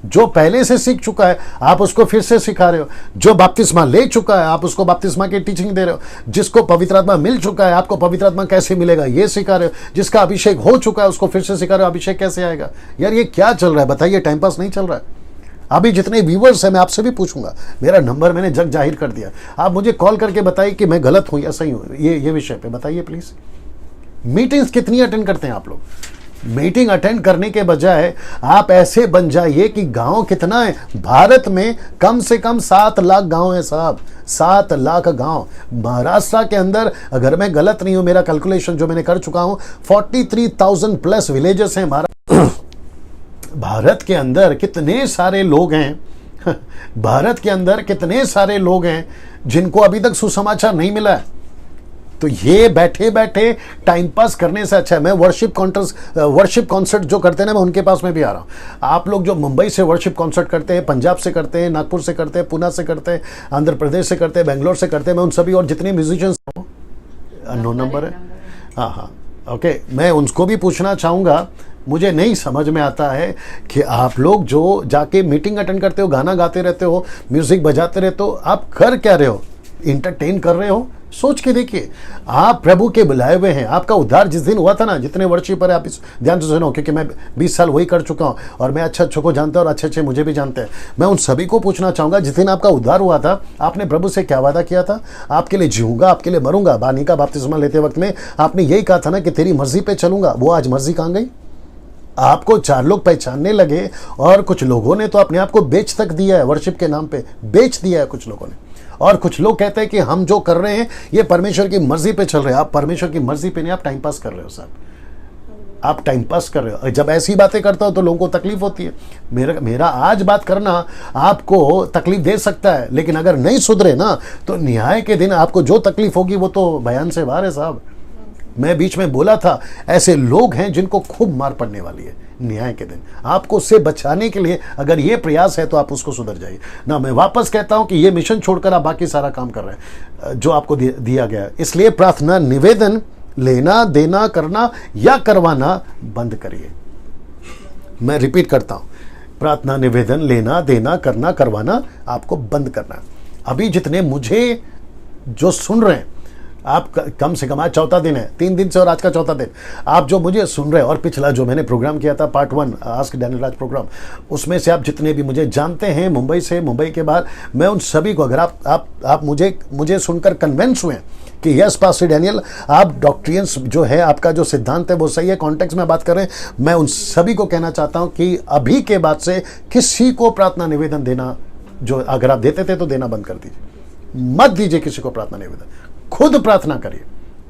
A: जो पहले से सीख चुका है आप उसको फिर से सिखा रहे हो, जो बपतिस्मा ले चुका है आप उसको बपतिस्मा की टीचिंग दे रहे हो, जिसको पवित्र आत्मा मिल चुका है आपको पवित्र आत्मा कैसे मिलेगा ये सिखा रहे हो, जिसका अभिषेक हो चुका है उसको फिर से सिखा रहे हो अभिषेक कैसे आएगा। यार ये क्या चल रहा है बताइए? टाइम पास नहीं चल रहा है। अभी जितने व्यूवर्स हैं मैं आपसे भी पूछूंगा, मेरा नंबर मैंने जग जाहिर कर दिया, आप मुझे कॉल करके बताइए कि मैं गलत हूं या सही हूं, ये विषय पे बताइए प्लीज। मीटिंग्स कितनी अटेंड करते हैं आप लोग? मीटिंग अटेंड करने के बजाय आप ऐसे बन जाइए कि गांव कितना है भारत में, कम से कम 7 लाख गांव है साहब, 7 लाख गांव महाराष्ट्र के अंदर। अगर मैं गलत नहीं हूं, मेरा कैलकुलेशन जो मैंने कर चुका हूं, 43,000 प्लस विलेजेस हैं भारत के अंदर। कितने सारे लोग हैं भारत के अंदर, कितने सारे लोग हैं जिनको अभी तक सुसमाचार नहीं मिला है। तो ये बैठे बैठे टाइम पास करने से अच्छा है मैं वर्शिप कॉन्सर्ट जो करते हैं ना, मैं उनके पास में भी आ रहा हूँ। आप लोग जो मुंबई से वर्शिप कॉन्सर्ट करते हैं, पंजाब से करते हैं, नागपुर से करते हैं, पुणे से करते हैं, आंध्र प्रदेश से करते हैं, बेंगलोर से करते हैं, मैं उन सभी और जितने म्यूजिशियंस नो नंबर है, हाँ ओके, मैं उनको भी पूछना चाहूँगा। मुझे नहीं समझ में आता है कि आप लोग जो जाके मीटिंग अटेंड करते हो, गाना गाते रहते हो, म्यूजिक बजाते रहते हो, आप कर क्या रहे हो? इंटरटेन कर रहे हो? सोच के देखिए, आप प्रभु के बुलाए हुए हैं। आपका उद्धार जिस दिन हुआ था ना, जितने वर्शिपर है आप इस ध्यान से सुनो, क्योंकि मैं 20 साल वही कर चुका हूं और मैं अच्छे को जानता हूं और अच्छे मुझे भी जानते हैं। मैं उन सभी को पूछना चाहूंगा, जिस दिन आपका उद्धार हुआ था आपने प्रभु से क्या वादा किया था? आपके लिए जीऊंगा, आपके लिए मरूंगा। बानी का बपतिस्मा लेते वक्त में आपने यही कहा था ना कि तेरी मर्जी पे चलूंगा। वो आज मर्जी कहां गई? आपको 4 लोग पहचानने लगे और कुछ लोगों ने तो अपने आप को बेच तक दिया है, वर्शिप के नाम पे बेच दिया है कुछ लोगों ने। और कुछ लोग कहते हैं कि हम जो कर रहे हैं ये परमेश्वर की मर्जी पे चल रहे हैं। आप परमेश्वर की मर्जी पे नहीं, आप टाइम पास कर रहे हो साहब, आप टाइम पास कर रहे हो। जब ऐसी बातें करता हो तो लोगों को तकलीफ होती है। मेरा आज बात करना आपको तकलीफ दे सकता है, लेकिन अगर नहीं सुधरे ना तो न्याय के दिन आपको जो तकलीफ होगी वो तो बयान से बाहर है साहब। मैं बीच में बोला था ऐसे लोग हैं जिनको खूब मार पड़ने वाली है न्याय के दिन। आपको उससे बचाने के लिए अगर ये प्रयास है तो आप उसको सुधर जाइए ना। मैं वापस कहता हूं कि ये मिशन छोड़कर आप बाकी सारा काम कर रहे हैं जो आपको दिया गया है। इसलिए प्रार्थना निवेदन लेना देना करना या करवाना बंद करिए। मैं रिपीट करता हूं, प्रार्थना निवेदन लेना देना करना करवाना आपको बंद करना। अभी जितने मुझे जो सुन रहे हैं, आप कम से कम आज 4था दिन है, 3 दिन से और आज का 4था दिन, आप जो मुझे सुन रहे हैं और पिछला जो मैंने प्रोग्राम किया था पार्ट 1 आस्क डैनियल राज प्रोग्राम, उसमें से आप जितने भी मुझे जानते हैं मुंबई से, मुंबई के बाहर, मैं उन सभी को, अगर आप मुझे सुनकर कन्विंस हुए कि यस पास्टर डैनियल आप डॉक्ट्रियंस जो है आपका जो सिद्धांत है वो सही है, कॉन्टेक्स्ट में बात कर रहे हैं, मैं उन सभी को कहना चाहता हूँ कि अभी के बाद से किसी को प्रार्थना निवेदन देना, जो अगर आप देते थे तो देना बंद कर दीजिए, मत दीजिए किसी को प्रार्थना निवेदन। खुद प्रार्थना करिए,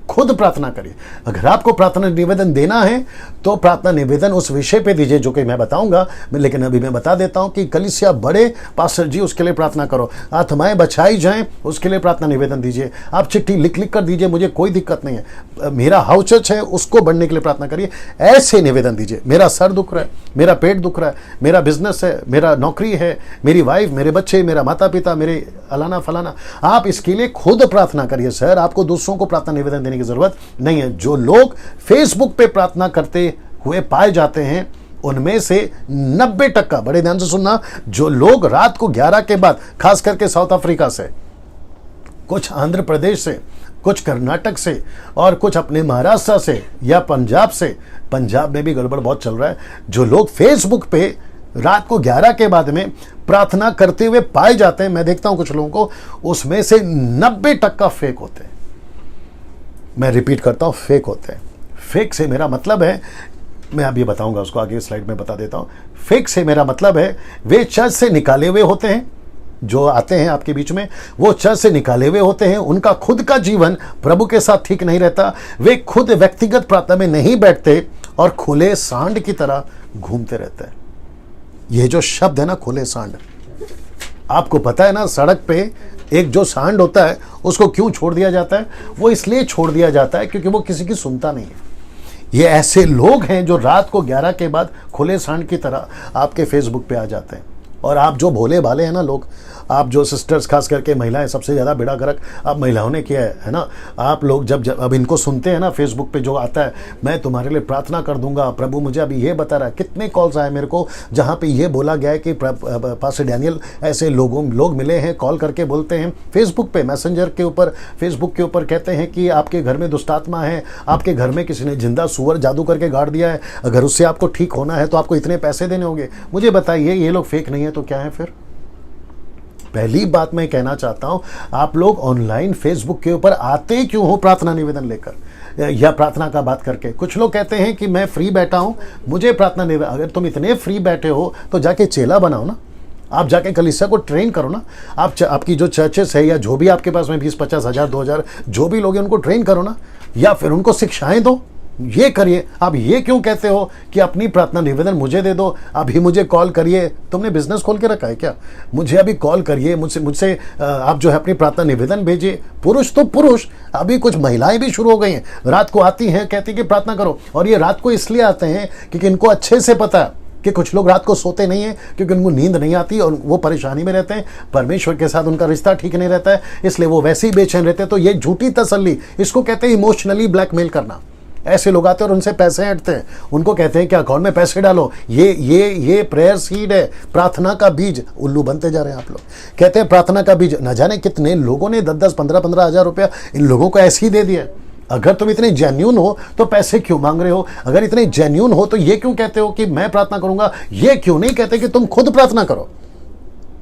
A: खुद प्रार्थना करिए। अगर आपको प्रार्थना निवेदन देना है तो प्रार्थना निवेदन उस विषय पे दीजिए जो कि मैं बताऊंगा, लेकिन अभी मैं बता देता हूं कि कलीसिया बड़े पास्टर जी उसके लिए प्रार्थना करो, आत्माएं बचाई जाएं उसके लिए प्रार्थना निवेदन दीजिए। आप चिट्ठी लिख लिख कर दीजिए, मुझे कोई दिक्कत नहीं है। मेरा हाउस चर्च है उसको बढ़ने के लिए प्रार्थना करिए, ऐसे निवेदन दीजिए। मेरा सर दुख रहा है, मेरा पेट दुख रहा है, मेरा बिजनेस है, मेरा नौकरी है, मेरी वाइफ, मेरे बच्चे, मेरा माता पिता, मेरे अलाना फलाना, आप इसके लिए खुद प्रार्थना करिए। सर आपको दूसरों को प्रार्थना निवेदन देने की जरूरत नहीं है। जो लोग फेसबुक पे प्रार्थना करते हुए पाए जाते हैं उनमें से 90%, बड़े ध्यान से सुनना, जो लोग रात को 11 के बाद, खास करके साउथ अफ्रीका से, कुछ आंध्र प्रदेश से, कुछ कर्नाटक से और कुछ अपने महाराष्ट्र से या पंजाब से, पंजाब में भी गड़बड़ बहुत चल रहा है, जो लोग फेसबुक पे रात को 11 के बाद में प्रार्थना करते हुए पाए जाते हैं, मैं देखता हूं कुछ लोगों को, उसमें से 90% फेक होते हैं। मैं रिपीट करता हूं, फेक होते हैं। फेक से मेरा मतलब है, मैं अभी बताऊंगा उसको, आगे स्लाइड में बता देता हूं। फेक से मेरा मतलब है वे चर्च से निकाले हुए होते हैं, जो आते हैं आपके बीच में वो चर्च से निकाले हुए होते हैं, उनका खुद का जीवन प्रभु के साथ ठीक नहीं रहता, वे खुद व्यक्तिगत प्रार्थना में नहीं बैठते और खुले सांड की तरह घूमते रहते हैं। ये जो शब्द है ना, खुले सांड, आपको पता है ना, सड़क पे एक जो सांड होता है उसको क्यों छोड़ दिया जाता है? वो इसलिए छोड़ दिया जाता है क्योंकि वो किसी की सुनता नहीं है। ये ऐसे लोग हैं जो रात को 11 के बाद खुले सांड की तरह आपके फेसबुक पे आ जाते हैं। और आप जो भोले भाले हैं ना लोग, आप जो सिस्टर्स, खास करके महिलाएं, सबसे ज़्यादा बेड़ा गर्क आप महिलाओं ने किया है ना। आप लोग जब अब इनको सुनते हैं ना फेसबुक पे जो आता है, मैं तुम्हारे लिए प्रार्थना कर दूंगा, प्रभु मुझे अभी ये बता रहा है, कितने कॉल्स आए मेरे को जहाँ पे ये बोला गया है कि पास्टर डैनियल ऐसे लोग मिले हैं, कॉल करके बोलते हैं फेसबुक पे, मैसेंजर के ऊपर, फेसबुक के ऊपर कहते हैं कि आपके घर में दुष्टात्मा है, आपके घर में किसी ने जिंदा सुअर जादू करके गाड़ दिया है, अगर उससे आपको ठीक होना है तो आपको इतने पैसे देने होंगे। मुझे बताइए, ये लोग फेक नहीं है तो क्या है फिर? पहली बात मैं कहना चाहता हूं, आप लोग ऑनलाइन फेसबुक के ऊपर आते क्यों हो प्रार्थना निवेदन लेकर या प्रार्थना का बात करके? कुछ लोग कहते हैं कि मैं फ्री बैठा हूं, मुझे प्रार्थना निवेदन। अगर तुम इतने फ्री बैठे हो तो जाके चेला बनाओ ना, आप जाके कलीसिया को ट्रेन करो ना। आपकी जो चर्चेस है या जो भी आपके पास में 20-50 हज़ार 2,000 जो भी लोग हैं उनको ट्रेन करो ना, या फिर उनको शिक्षाएं दो। ये करिए। आप ये क्यों कहते हो कि अपनी प्रार्थना निवेदन मुझे दे दो, अभी मुझे कॉल करिए? तुमने बिजनेस खोल के रखा है क्या? मुझे अभी कॉल करिए, मुझसे आप जो है अपनी प्रार्थना निवेदन भेजिए। पुरुष तो पुरुष, अभी कुछ महिलाएं भी शुरू हो गई हैं, रात को आती हैं, कहती हैं कि प्रार्थना करो। और ये रात को इसलिए आते हैं क्योंकि इनको अच्छे से पता है कि कुछ लोग रात को सोते नहीं हैं क्योंकि उनको नींद नहीं आती और वो परेशानी में रहते हैं, परमेश्वर के साथ उनका रिश्ता ठीक नहीं रहता है, इसलिए वो वैसे ही बेचैन रहते हैं। तो ये झूठी तसल्ली, इसको कहते हैं इमोशनली ब्लैकमेल करना। ऐसे लोग आते हैं और उनसे पैसे हटते हैं, उनको कहते हैं कि अकाउंट में पैसे डालो, ये प्रेयर सीड है, प्रार्थना का बीज। उल्लू बनते जा रहे हैं आप लोग, कहते हैं प्रार्थना का बीज। न जाने कितने लोगों ने 10-10, 15-15 हज़ार रुपया इन लोगों को ऐसे ही दे दिया। अगर तुम इतने जेन्यून हो तो पैसे क्यों मांग रहे हो? अगर इतने जेन्यून हो तो ये क्यों कहते हो कि मैं प्रार्थना करूंगा? ये क्यों नहीं कहते कि तुम खुद प्रार्थना करो?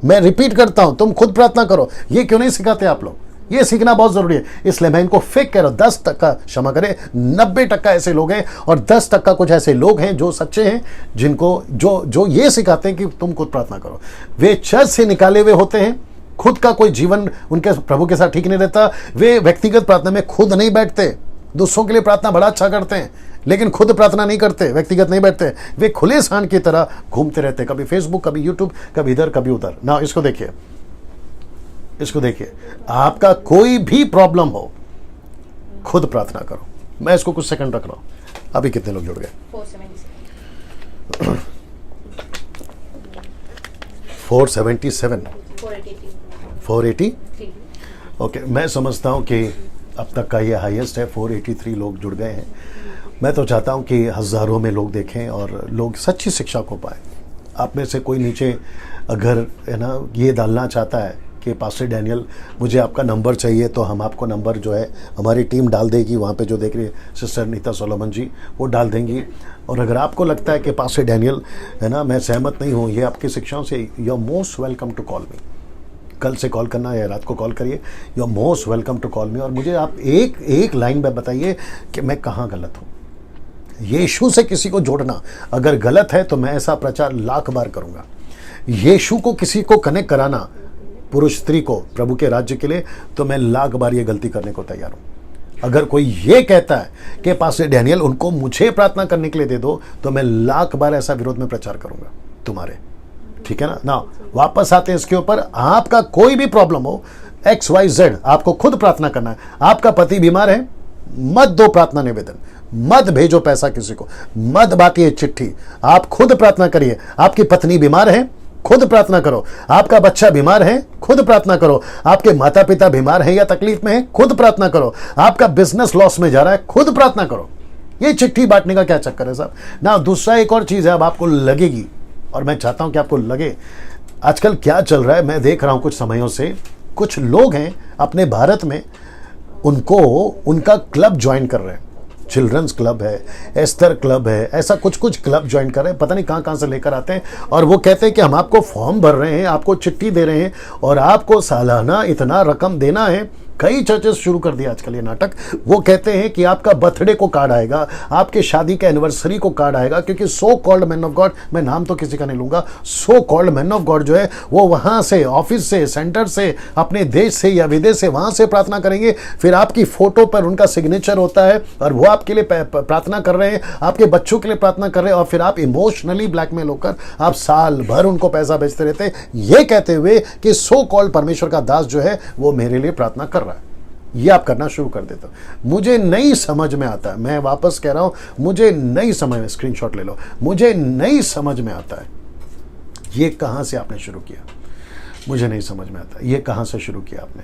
A: मैं रिपीट करता हूं, तुम खुद प्रार्थना करो। ये क्यों नहीं सिखाते आप लोग? ये सीखना बहुत जरूरी है। इसलिए मैं इनको फेक कह रहा हूं। 10%, क्षमा करें, 90% ऐसे लोग हैं और 10% कुछ ऐसे लोग हैं जो सच्चे हैं, जिनको जो ये सिखाते हैं कि तुम खुद प्रार्थना करो। वे चर्च से निकाले हुए होते हैं, खुद का कोई जीवन उनके प्रभु के साथ ठीक नहीं रहता। वे व्यक्तिगत प्रार्थना में खुद नहीं बैठते, दूसरों के लिए प्रार्थना बड़ा अच्छा करते हैं लेकिन खुद प्रार्थना नहीं करते, व्यक्तिगत नहीं बैठते। वे खुले सांड की तरह घूमते रहते, कभी फेसबुक, कभी यूट्यूब, कभी इधर कभी उधर। ना इसको देखिए, इसको देखिए, आपका कोई भी प्रॉब्लम हो खुद प्रार्थना करो। मैं इसको कुछ सेकंड रख रहा हूं। अभी कितने लोग जुड़ गए? 477, 480। ओके, मैं समझता हूं कि अब तक का ये हाईएस्ट है। 483 लोग जुड़ गए हैं। मैं तो चाहता हूं कि हज़ारों में लोग देखें और लोग सच्ची शिक्षा को पाएं। आप में से कोई नीचे अगर है ना ये डालना चाहता है कि पास्टर डैनियल मुझे आपका नंबर चाहिए, तो हम आपको नंबर जो है हमारी टीम डाल देगी। वहाँ पे जो देख रही है सिस्टर नीता सोलोमन जी, वो डाल देंगी। और अगर आपको लगता है कि पास्टर डैनियल है ना मैं सहमत नहीं हूँ ये आपकी शिक्षाओं से, you are most welcome to call me. कल से कॉल करना या रात को कॉल करिए, you are most welcome to call me. और मुझे आप एक लाइन में बताइए कि मैं कहाँ गलत हूँ। यीशु से किसी को जोड़ना अगर गलत है तो मैं ऐसा प्रचार लाख बार करूँगा। यीशु को किसी को कनेक्ट कराना, पुरुष स्त्री को प्रभु के राज्य के लिए, तो मैं लाख बार ये गलती करने को तैयार हूँ। अगर कोई ये कहता है कि पास्टर डैनियल उनको मुझे प्रार्थना करने के लिए दे दो, तो मैं लाख बार ऐसा विरोध में प्रचार करूंगा तुम्हारे, ठीक है ना। वापस आते हैं इसके ऊपर। आपका कोई भी प्रॉब्लम हो, XYZ, आपको खुद प्रार्थना करना है। आपका पति बीमार है, मत दो प्रार्थना निवेदन, मत भेजो पैसा किसी को, मत बांटिए चिट्ठी, आप खुद प्रार्थना करिए। आपकी पत्नी बीमार है, खुद प्रार्थना करो। आपका बच्चा बीमार है, खुद प्रार्थना करो। आपके माता पिता बीमार है या तकलीफ में है, खुद प्रार्थना करो। आपका बिजनेस लॉस में जा रहा है, खुद प्रार्थना करो। ये चिट्ठी बांटने का क्या चक्कर है साहब ना। दूसरा एक और चीज है, अब आपको लगेगी, और मैं चाहता हूं कि आपको लगे, आजकल क्या चल रहा है, मैं देख रहा हूं कुछ समयों से, कुछ लोग हैं अपने भारत में, उनको उनका क्लब ज्वाइन कर रहे हैं। चिल्ड्रंस क्लब है, एस्तर क्लब है, ऐसा कुछ कुछ क्लब ज्वाइन कर रहे हैं, पता नहीं कहाँ कहाँ से लेकर आते हैं, और वो कहते हैं कि हम आपको फॉर्म भर रहे हैं, आपको चिट्ठी दे रहे हैं, और आपको सालाना इतना रकम देना है। कई चर्चेस शुरू कर दिया आजकल ये नाटक। वो कहते हैं कि आपका बर्थडे को कार्ड आएगा, आपके शादी के एनिवर्सरी को कार्ड आएगा, क्योंकि so called man of God, मैं नाम तो किसी का नहीं लूंगा, so called man of God जो है वो वहां से, ऑफिस से, सेंटर से, अपने देश से या विदेश से, वहां से प्रार्थना करेंगे। फिर आपकी फोटो पर उनका सिग्नेचर होता है, और वो आपके लिए प्रार्थना कर रहे हैं, आपके बच्चों के लिए प्रार्थना कर रहे हैं, और फिर आप इमोशनली ब्लैकमेल होकर आप साल भर उनको पैसा भेजते रहते हैं, ये कहते हुए कि सो कॉल्ड परमेश्वर का दास जो है वो मेरे लिए प्रार्थना कर रहा है। ये आप करना शुरू कर देते हो। मुझे नहीं समझ में आता है, मैं वापस कह रहा हूं, मुझे नहीं समझ में, स्क्रीनशॉट ले लो, मुझे नहीं समझ में आता है ये कहां से आपने शुरू किया। मुझे नहीं समझ में आता ये कहां से शुरू किया आपने।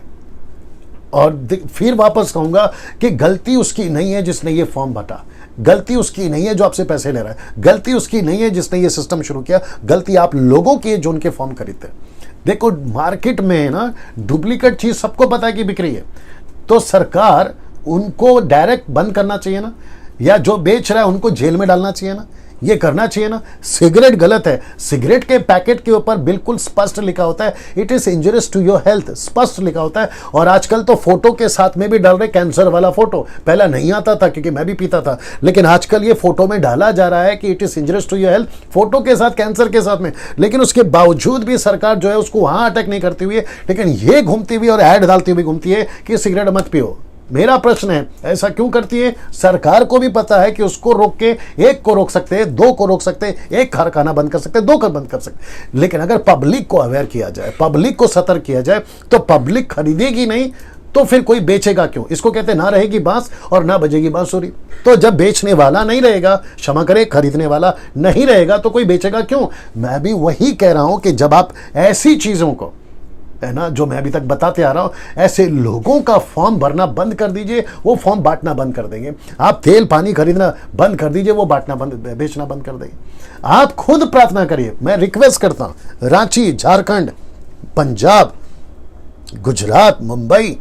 A: और फिर वापस कहूंगा कि गलती उसकी नहीं है जिसने ये फॉर्म भरा, गलती उसकी नहीं है जो आपसे पैसे ले रहा है, गलती उसकी नहीं है जिसने ये सिस्टम शुरू किया, गलती आप लोगों की है जो उनके फॉर्म खरीदते। देखो मार्केट में ना डुप्लीकेट चीज सबको पता है कि बिक रही है, तो सरकार उनको डायरेक्ट बंद करना चाहिए ना, या जो बेच रहा है उनको जेल में डालना चाहिए ना, ये करना चाहिए ना। सिगरेट गलत है, सिगरेट के पैकेट के ऊपर बिल्कुल स्पष्ट लिखा होता है it is injurious to your health, स्पष्ट लिखा होता है। और आजकल तो फोटो के साथ में भी डाल रहे कैंसर वाला फोटो, पहला नहीं आता था क्योंकि मैं भी पीता था, लेकिन आजकल ये फोटो में डाला जा रहा है कि it is injurious to your health, photo के साथ, कैंसर के साथ में। लेकिन उसके बावजूद भी सरकार जो है उसको वहां अटैक नहीं करती हुई है, लेकिन ये घूमती हुई और ऐड डालती हुई घूमती है कि सिगरेट मत पियो। मेरा प्रश्न है ऐसा क्यों करती है? सरकार को भी पता है कि उसको रोक के एक को रोक सकते हैं, दो को रोक सकते हैं, एक कारखाना बंद कर सकते हैं, दो को बंद कर सकते हैं। लेकिन अगर पब्लिक को अवेयर किया जाए, पब्लिक को सतर्क किया जाए, तो पब्लिक खरीदेगी नहीं, तो फिर कोई बेचेगा क्यों? इसको कहते हैं ना रहेगी बांस और ना बजेगी बांसुरी। तो जब बेचने वाला नहीं रहेगा, क्षमा करें, खरीदने वाला नहीं रहेगा, तो कोई बेचेगा क्यों? मैं भी वही कह रहा हूं कि जब आप ऐसी चीजों को, है ना, जो मैं अभी तक बताते आ रहा हूं, ऐसे लोगों का फॉर्म भरना बंद कर दीजिए, वो फॉर्म बांटना बंद कर देंगे। आप तेल पानी खरीदना बंद कर दीजिए, वो बांटना बंद, बेचना बंद कर देंगे। आप खुद प्रार्थना करिए। मैं रिक्वेस्ट करता हूं, रांची, झारखंड, पंजाब, गुजरात, मुंबई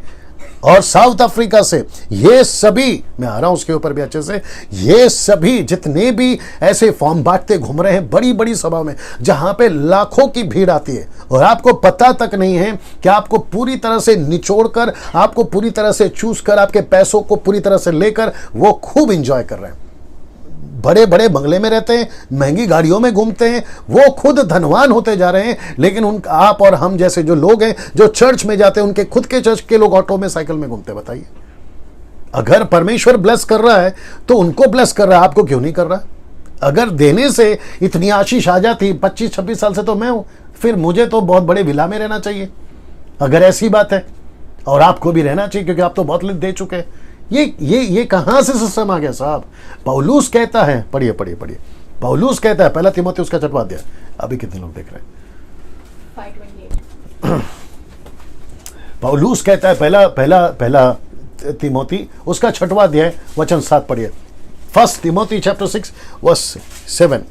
A: और साउथ अफ्रीका से, ये सभी, मैं आ रहा हूं उसके ऊपर भी अच्छे से, ये सभी जितने भी ऐसे फॉर्म बांटते घूम रहे हैं बड़ी बड़ी सभा में, जहां पे लाखों की भीड़ आती है और आपको पता तक नहीं है कि आपको पूरी तरह से निचोड़कर, आपको पूरी तरह से चूस कर, आपके पैसों को पूरी तरह से लेकर वो खूब इंजॉय कर रहे हैं। बड़े बड़े बंगले में रहते हैं, महंगी गाड़ियों में घूमते हैं, वो खुद धनवान होते जा रहे हैं। लेकिन आप और हम जैसे जो लोग हैं, जो चर्च में जाते हैं, उनके खुद के चर्च के लोग ऑटो में, साइकिल में घूमते। बताइए, अगर परमेश्वर ब्लेस कर रहा है तो उनको ब्लेस कर रहा है, आपको क्यों नहीं कर रहा? अगर देने से इतनी आशीष आ जाती, 25-26 साल से तो मैं हूं, फिर मुझे तो बहुत बड़े विला में रहना चाहिए अगर ऐसी बात है, और आपको भी रहना चाहिए क्योंकि आप तो बहुत दे चुके हैं। ये कहां से सिस्टम आ गया साहब? पौलुस कहता है, पढ़िए पढ़िए पढ़िए, पौलुस कहता है, पहला तीमुथियुस उसका चटवा दिया। अभी कितने लोग देख रहे हैं?
B: 5:28।
A: पौलुस कहता है, पहला तीमुथि उसका छठवा अध्याय वचन 7 पढ़िए। 1 Timothy chapter 6 verse 7।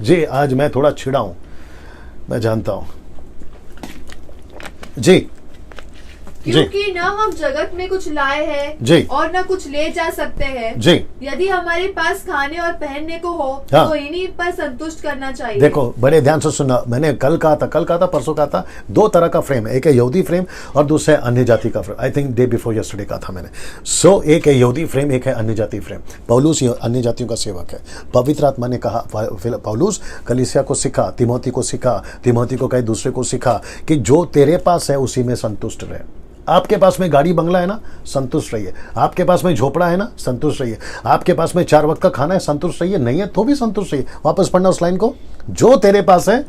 A: जी, आज मैं थोड़ा छिड़ा हूं, मैं जानता हूं जी,
C: क्योंकि न हम जगत में कुछ लाए हैं और न कुछ ले जा सकते हैं
A: जी।
C: यदि हमारे पास खाने और पहनने को हो,
A: हाँ।
C: तो इन्हीं पर संतुष्ट करना चाहिए।
A: देखो, बड़े ध्यान से सुनना, मैंने कल कहा था, परसों कहा था, दो तरह का फ्रेम है, एक है यहूदी फ्रेम और दूसरा है अन्य जाति का frame. I think day before yesterday कहा था मैंने। सो एक है यहूदी फ्रेम, एक है अन्य जाति फ्रेम। पौलुस अन्य जातियों का सेवक है। पवित्र आत्मा ने कहा, पौलुस कलीसिया को सिखा, तिमोथी को सिखा, तिमोथी को कहे दूसरे को सिखा कि जो तेरे पास है उसी में संतुष्ट रहे। आपके पास में गाड़ी बंगला है ना, संतुष्ट रहिए। आपके पास में झोपड़ा है ना, संतुष्ट रहिए। आपके पास में 4 वक्त का खाना है, संतुष्ट रहिए। नहीं है तो भी संतुष्ट रहिए। वापस पढ़ना उस लाइन को, जो तेरे पास है।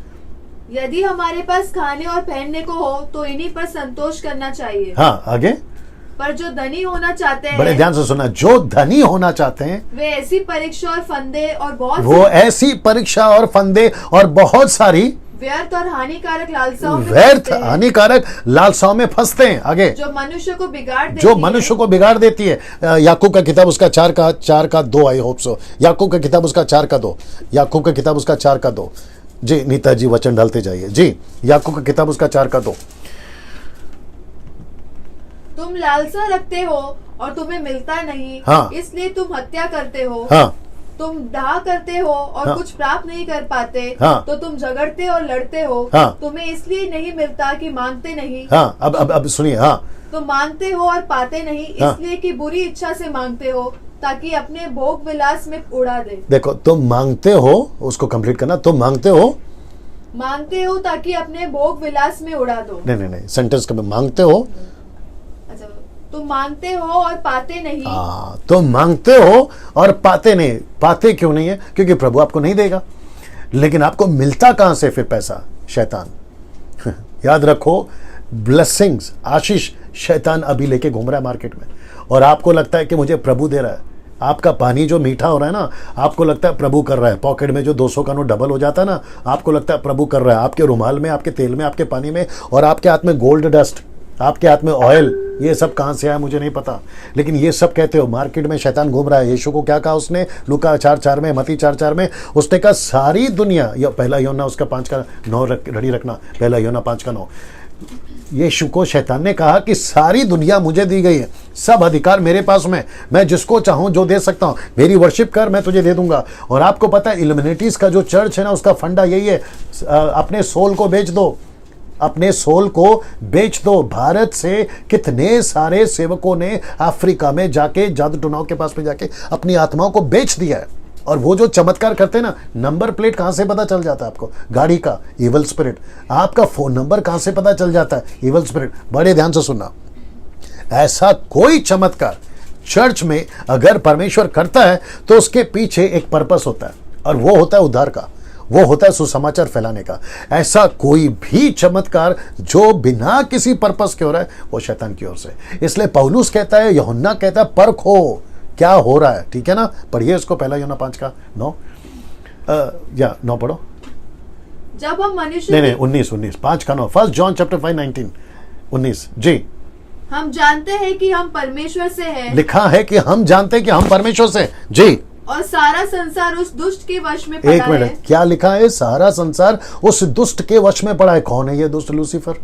C: यदि हमारे पास खाने और पहनने को हो तो इन्हीं पर संतोष करना चाहिए।
A: हाँ, आगे।
C: पर जो धनी होना चाहते हैं,
A: बड़े ध्यान से सुनना, जो धनी होना चाहते हैं
C: वे ऐसी परीक्षा और फंदे और
A: वो ऐसी परीक्षा और फंदे और बहुत सारी
C: व्यर्थ और हानिकारक लालसाओं में
A: व्यर्थ
C: फंसते हैं,
A: हानिकारक लालसाओं में फंसते हैं। आगे।
C: जो मनुष्य को बिगाड़ देती
A: जो
C: है।
A: मनुष्य को बिगाड़ देती है। याकूब का किताब उसका 4:2, आई होप सो। याकूब का किताब उसका 4:2, याकूब का किताब उसका 4:2। जी नीता जी वचन डालते जाइए। जी याकूब का किताब उसका 4:2।
C: तुम लालसा रखते हो और तुम्हें मिलता नहीं,
A: हाँ।
C: इसलिए तुम हत्या करते हो।
A: हाँ,
C: तुम दाह करते हो और
A: हाँ।
C: कुछ प्राप्त नहीं कर पाते,
A: हाँ।
C: तो तुम झगड़ते और लड़ते हो।
A: हाँ।
C: तुम्हें इसलिए नहीं मिलता कि मांगते नहीं।
A: हाँ। अब सुनिए। हाँ,
C: तुम मांगते हो और पाते नहीं,
A: हाँ।
C: इसलिए कि बुरी इच्छा से मांगते हो ताकि अपने भोग विलास में उड़ा दे।
A: देखो, तुम मांगते हो, उसको कंप्लीट करना। तुम मांगते हो
C: ताकि अपने भोग विलास में उड़ा दो।
A: नहीं, सेंटेंस का मांगते हो।
C: अच्छा, तुम मांगते हो और पाते नहीं।
A: तुम मांगते हो और पाते नहीं। पाते क्यों नहीं है? क्योंकि प्रभु आपको नहीं देगा। लेकिन आपको मिलता कहां से फिर पैसा? शैतान। याद रखो, ब्लेसिंग्स, आशीष शैतान अभी लेके घूम रहा है मार्केट में, और आपको लगता है कि मुझे प्रभु दे रहा है। आपका पानी जो मीठा हो रहा है ना, आपको लगता है प्रभु कर रहा है। पॉकेट में जो 200 का नोट डबल हो जाता है ना, आपको लगता है प्रभु कर रहा है। आपके रुमाल में, आपके तेल में, आपके पानी में, और आपके हाथ में गोल्ड डस्ट, आपके हाथ में ऑयल, ये सब कहां से आया मुझे नहीं पता, लेकिन ये सब कहते हो मार्केट में शैतान घूम रहा है। यीशु को क्या कहा उसने? लूका 4:4 में, मत्ती 4:4 में उसने कहा सारी दुनिया, या पहला यूहन्ना उसका 5:9 रेडी रखना, पहला यूहन्ना 5:9। यीशु को शैतान ने कहा कि सारी दुनिया मुझे दी गई है, सब अधिकार मेरे पास में, मैं जिसको चाहूं जो दे सकता हूं। मेरी वर्शिप कर, मैं तुझे दे दूंगा। और आपको पता है इल्यूमिनेटीज का जो चर्च है ना, उसका फंडा यही है, अपने सोल को बेच दो, अपने सोल को बेच दो। भारत से कितने सारे सेवकों ने अफ्रीका में जाके, जादू टोनाओं के पास में जाके अपनी आत्माओं को बेच दिया है। और वो जो चमत्कार करते हैं ना, नंबर प्लेट कहां से पता चल जाता है आपको? गाड़ी का, इवल स्पिरिट। आपका फोन नंबर कहां से पता चल जाता है? Evil spirit. बड़े ध्यान से सुनना, ऐसा कोई चमत्कार चर्च में अगर परमेश्वर करता है तो उसके पीछे एक पर्पस होता है, और वो होता है उद्धार का, वो होता है सुसमाचार फैलाने का। ऐसा कोई भी चमत्कार जो बिना किसी पर्पस के हो रहा है, वो शैतान की ओर से। इसलिए पौलुस कहता है, यूहन्ना कहता है, परखो क्या हो रहा है। ठीक है ना? पढ़िए इसको, पहला यूहन्ना 5:9 या 9 पढ़ो।
C: जब हम मनुष्य
A: नहीं 19 5:9, 1 जॉन चैप्टर 5:19 19। जी,
C: हम जानते हैं कि हम परमेश्वर से हैं,
A: लिखा है कि हम जानते हैं कि हम परमेश्वर से। जी,
C: और सारा संसार उस दुष्ट के वश में पड़ा
A: एक
C: है।
A: मिनट, क्या लिखा है? सारा संसार उस दुष्ट के वश में पड़ा है। कौन है ये दुष्ट? लूसीफर।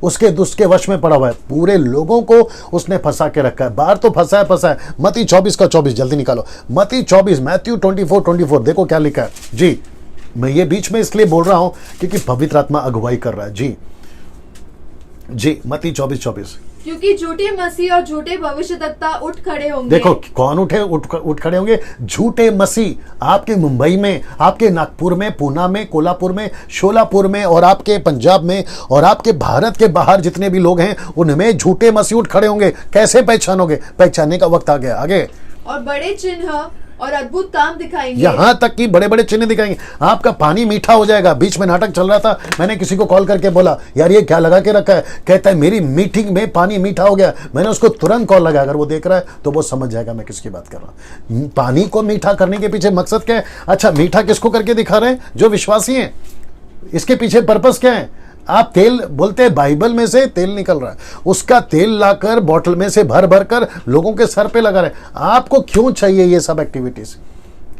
A: उसके दुष्ट के वश में पड़ा हुआ है। पूरे लोगों को उसने फंसा के रखा है। बाहर तो फंसा है। मत्ती 24:24 जल्दी निकालो। मत्ती 24, मैथ्यू 24:24 देखो क्या लिखा है। जी, मैं ये बीच में इसलिए बोल रहा हूं क्योंकि पवित्र आत्मा अगुवाई कर रहा है। जी, मत्ती 24:24।
C: क्योंकि झूठे मसीह और झूठे भविष्यद्वक्ता उठ खड़े होंगे।
A: देखो कौन उठ खड़े होंगे? झूठे मसीह। आपके मुंबई में, आपके नागपुर में, पूना में, कोल्हापुर में, शोलापुर में, और आपके पंजाब में, और आपके भारत के बाहर जितने भी लोग हैं, उनमें झूठे मसीह उठ खड़े होंगे। कैसे पहचानोगे? पहचानने का वक्त आ गया। आगे।
C: और बड़े चिन्ह और अद्भुत काम दिखाएंगे।
A: यहां तक कि बड़े बड़े चिन्ह दिखाएंगे। आपका पानी मीठा हो जाएगा। बीच में नाटक चल रहा था, मैंने किसी को कॉल करके बोला, यार ये क्या लगा के रखा है? कहता है मेरी मीटिंग में पानी मीठा हो गया। मैंने उसको तुरंत कॉल लगा। अगर वो देख रहा है तो वो समझ जाएगा मैं किसकी बात कर रहा हूं। पानी को मीठा करने के पीछे मकसद क्या है? अच्छा, मीठा किसको करके दिखा रहे हैं? जो विश्वासी हैं। इसके पीछे पर्पस क्या है? आप तेल बोलते हैं, बाइबल में से तेल निकल रहा है, उसका तेल लाकर बॉटल में से भर भर कर लोगों के सर पे लगा रहे हैं। आपको क्यों चाहिए ये सब एक्टिविटीज?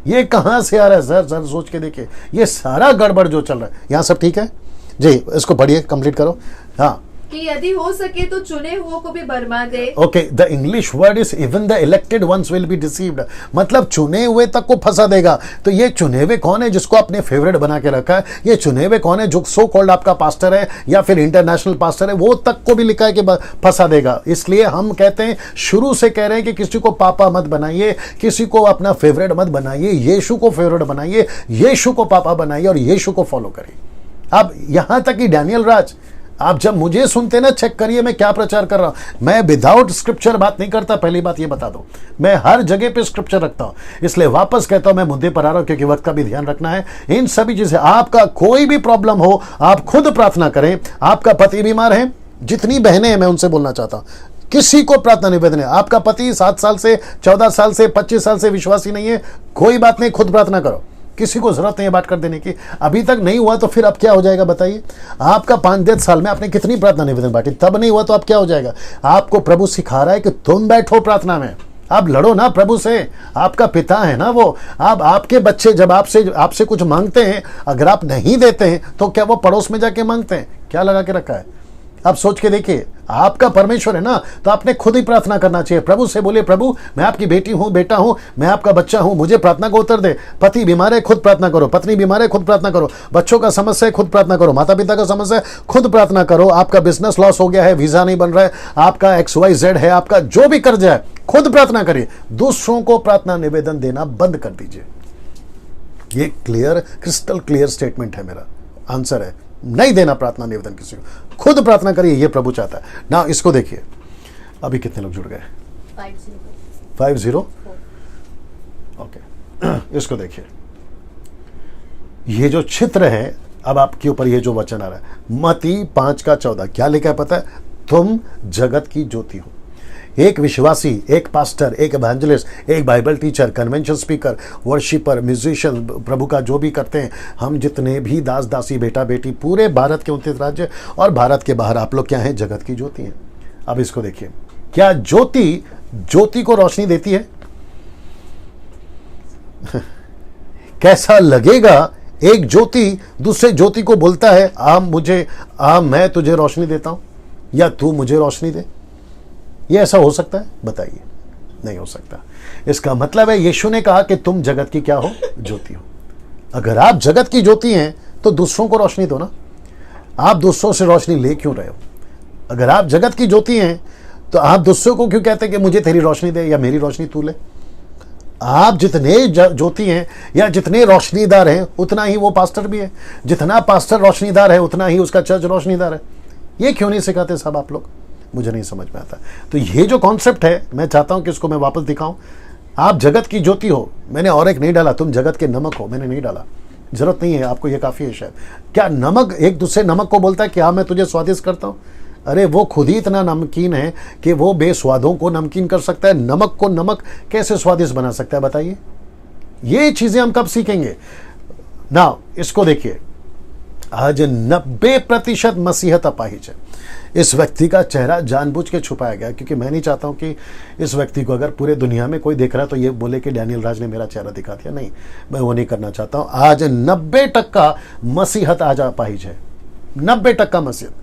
A: ये कहां से आ रहा है? सर सोच के देखिए, ये सारा गड़बड़ जो चल रहा है। यहां सब ठीक है? जी, इसको पढ़िए, कंप्लीट करो। हाँ,
C: कि यदि हो सके तो चुने हुओं को भी बरमा दे।
A: Okay, the English word is even the elected ones will be deceived. मतलब चुने हुए तक को फंसा देगा। तो ये चुने हुए कौन है जिसको आपने फेवरेट बना के रखा है? ये चुने हुए कौन है? जो सो कॉल्ड आपका पास्टर है या फिर इंटरनेशनल पास्टर है, वो तक को भी लिखा है कि फंसा देगा। इसलिए हम कहते हैं, शुरू से कह रहे हैं कि किसी को पापा मत बनाइए, किसी को अपना फेवरेट मत बनाइए, यीशु को फेवरेट बनाइए, यीशु को पापा बनाइए और यीशु को फॉलो करिए। अब यहां तक कि डैनियल राज, आप जब मुझे सुनते ना, चेक करिए मैं क्या प्रचार कर रहा हूं। मैं विदाउट स्क्रिप्चर बात नहीं करता, पहली बात ये बता दो। मैं हर जगह पे स्क्रिप्चर रखता हूं। इसलिए वापस कहता हूं, मैं मुद्दे पर आ रहा हूं क्योंकि वक्त का भी ध्यान रखना है। इन सभी चीजें, आपका कोई भी प्रॉब्लम हो आप खुद प्रार्थना करें। आपका पति बीमार है, जितनी बहनें हैं मैं उनसे बोलना चाहता हूं, किसी को प्रार्थना निवेदन है। आपका पति 7 साल से 14 साल से 25 साल से विश्वासी नहीं है, कोई बात नहीं, खुद प्रार्थना करो। किसी को जरूरत नहीं है बात कर देने की। अभी तक नहीं हुआ तो फिर अब क्या हो जाएगा बताइए? आपका 5-10 साल में आपने कितनी प्रार्थना निवेदन बांटी, तब नहीं हुआ तो अब क्या हो जाएगा? आपको प्रभु सिखा रहा है कि तुम बैठो प्रार्थना में, आप लड़ो ना प्रभु से। आपका पिता है ना वो। आप आपके बच्चे जब आपसे कुछ मांगते हैं, अगर आप नहीं देते हैं तो क्या वो पड़ोस में जाके मांगते हैं? क्या लगा के रखा है? आप सोच के देखिए, आपका परमेश्वर है ना, तो आपने खुद ही प्रार्थना करना चाहिए। प्रभु से बोले, प्रभु मैं आपकी बेटी हूं, बेटा हूं, मैं आपका बच्चा हूं, मुझे प्रार्थना को उत्तर दे। पति बीमार है, खुद प्रार्थना करो। पत्नी बीमार है, खुद प्रार्थना करो। बच्चों का समस्या है, खुद प्रार्थना करो। माता पिता का समस्या है, खुद प्रार्थना करो। आपका बिजनेस लॉस हो गया है, वीजा नहीं बन रहा है, आपका XYZ है, आपका जो भी कर्जा है, खुद प्रार्थना करिए। दूसरों को प्रार्थना निवेदन देना बंद कर दीजिए। ये क्लियर, क्रिस्टल क्लियर स्टेटमेंट है मेरा। आंसर है नहीं देना प्रार्थना निवेदन किसी को, खुद प्रार्थना करिए, ये प्रभु चाहता है ना। इसको देखिए, अभी कितने लोग जुड़ गए? 50। ओके, इसको देखिए, ये जो चित्र है, अब आपके ऊपर ये जो वचन आ रहा है, मत्ती 5:14, क्या लिखा है पता है? तुम जगत की ज्योति हो। एक विश्वासी, एक पास्टर, एक इवेंजलिस्ट, एक Bible teacher, convention speaker, worshipper, musician, प्रभु का जो भी करते हैं, हम जितने भी दास दासी, बेटा बेटी, पूरे भारत के 29 राज्य और भारत के बाहर, आप लोग क्या हैं? जगत की ज्योति हैं। अब इसको देखिए, क्या ज्योति को रोशनी देती है? कैसा लगेगा एक ज्योति दूसरे ज्योति को बोलता है, मैं तुझे रोशनी देता हूं, या तू मुझे रोशनी दे। ये ऐसा हो सकता है? बताइए, नहीं हो सकता। इसका मतलब है यीशु ने कहा कि तुम जगत की क्या हो? ज्योति हो। अगर आप जगत की ज्योति हैं तो दूसरों को रोशनी दो ना। आप दूसरों से रोशनी ले क्यों रहे हो? अगर आप जगत की ज्योति हैं तो आप दूसरों को क्यों कहते हैं कि मुझे तेरी रोशनी दे या मेरी रोशनी तू ले? आप जितने ज्योति हैं या जितने रोशनीदार हैं, उतना ही वो पास्टर भी है। जितना पास्टर रोशनीदार है, उतना ही उसका चर्च रोशनीदार है। ये क्यों नहीं सिखाते साहब आप लोग? मुझे नहीं समझ में आता। तो ये जो कॉन्सेप्ट है, मैं चाहता हूं कि इसको मैं वापस दिखाऊं। आप जगत की ज्योति हो। मैंने और एक नहीं डाला, तुम जगत के नमक हो, मैंने नहीं डाला, जरूरत नहीं है आपको, ये काफी है शायद। क्या नमक एक दूसरे नमक को बोलता है कि हाँ मैं तुझे स्वादिष्ट करता हूं? अरे वो खुद ही इतना नमकीन है कि वो बेस्वादों को नमकीन कर सकता है। नमक को नमक कैसे स्वादिष्ट बना सकता है बताइए? ये चीजें हम कब सीखेंगे ना? इसको देखिए, आज 90% मसीहत अपाहिज है। इस व्यक्ति का चेहरा जानबूझ के छुपाया गया, क्योंकि मैं नहीं चाहता हूं कि इस व्यक्ति को अगर पूरे दुनिया में कोई देख रहा है तो ये बोले कि डैनियल राज ने मेरा चेहरा दिखा दिया। नहीं, मैं वो नहीं करना चाहता हूं। आज 90% मसीहत आज अपाहिज है। 90% मसीहत।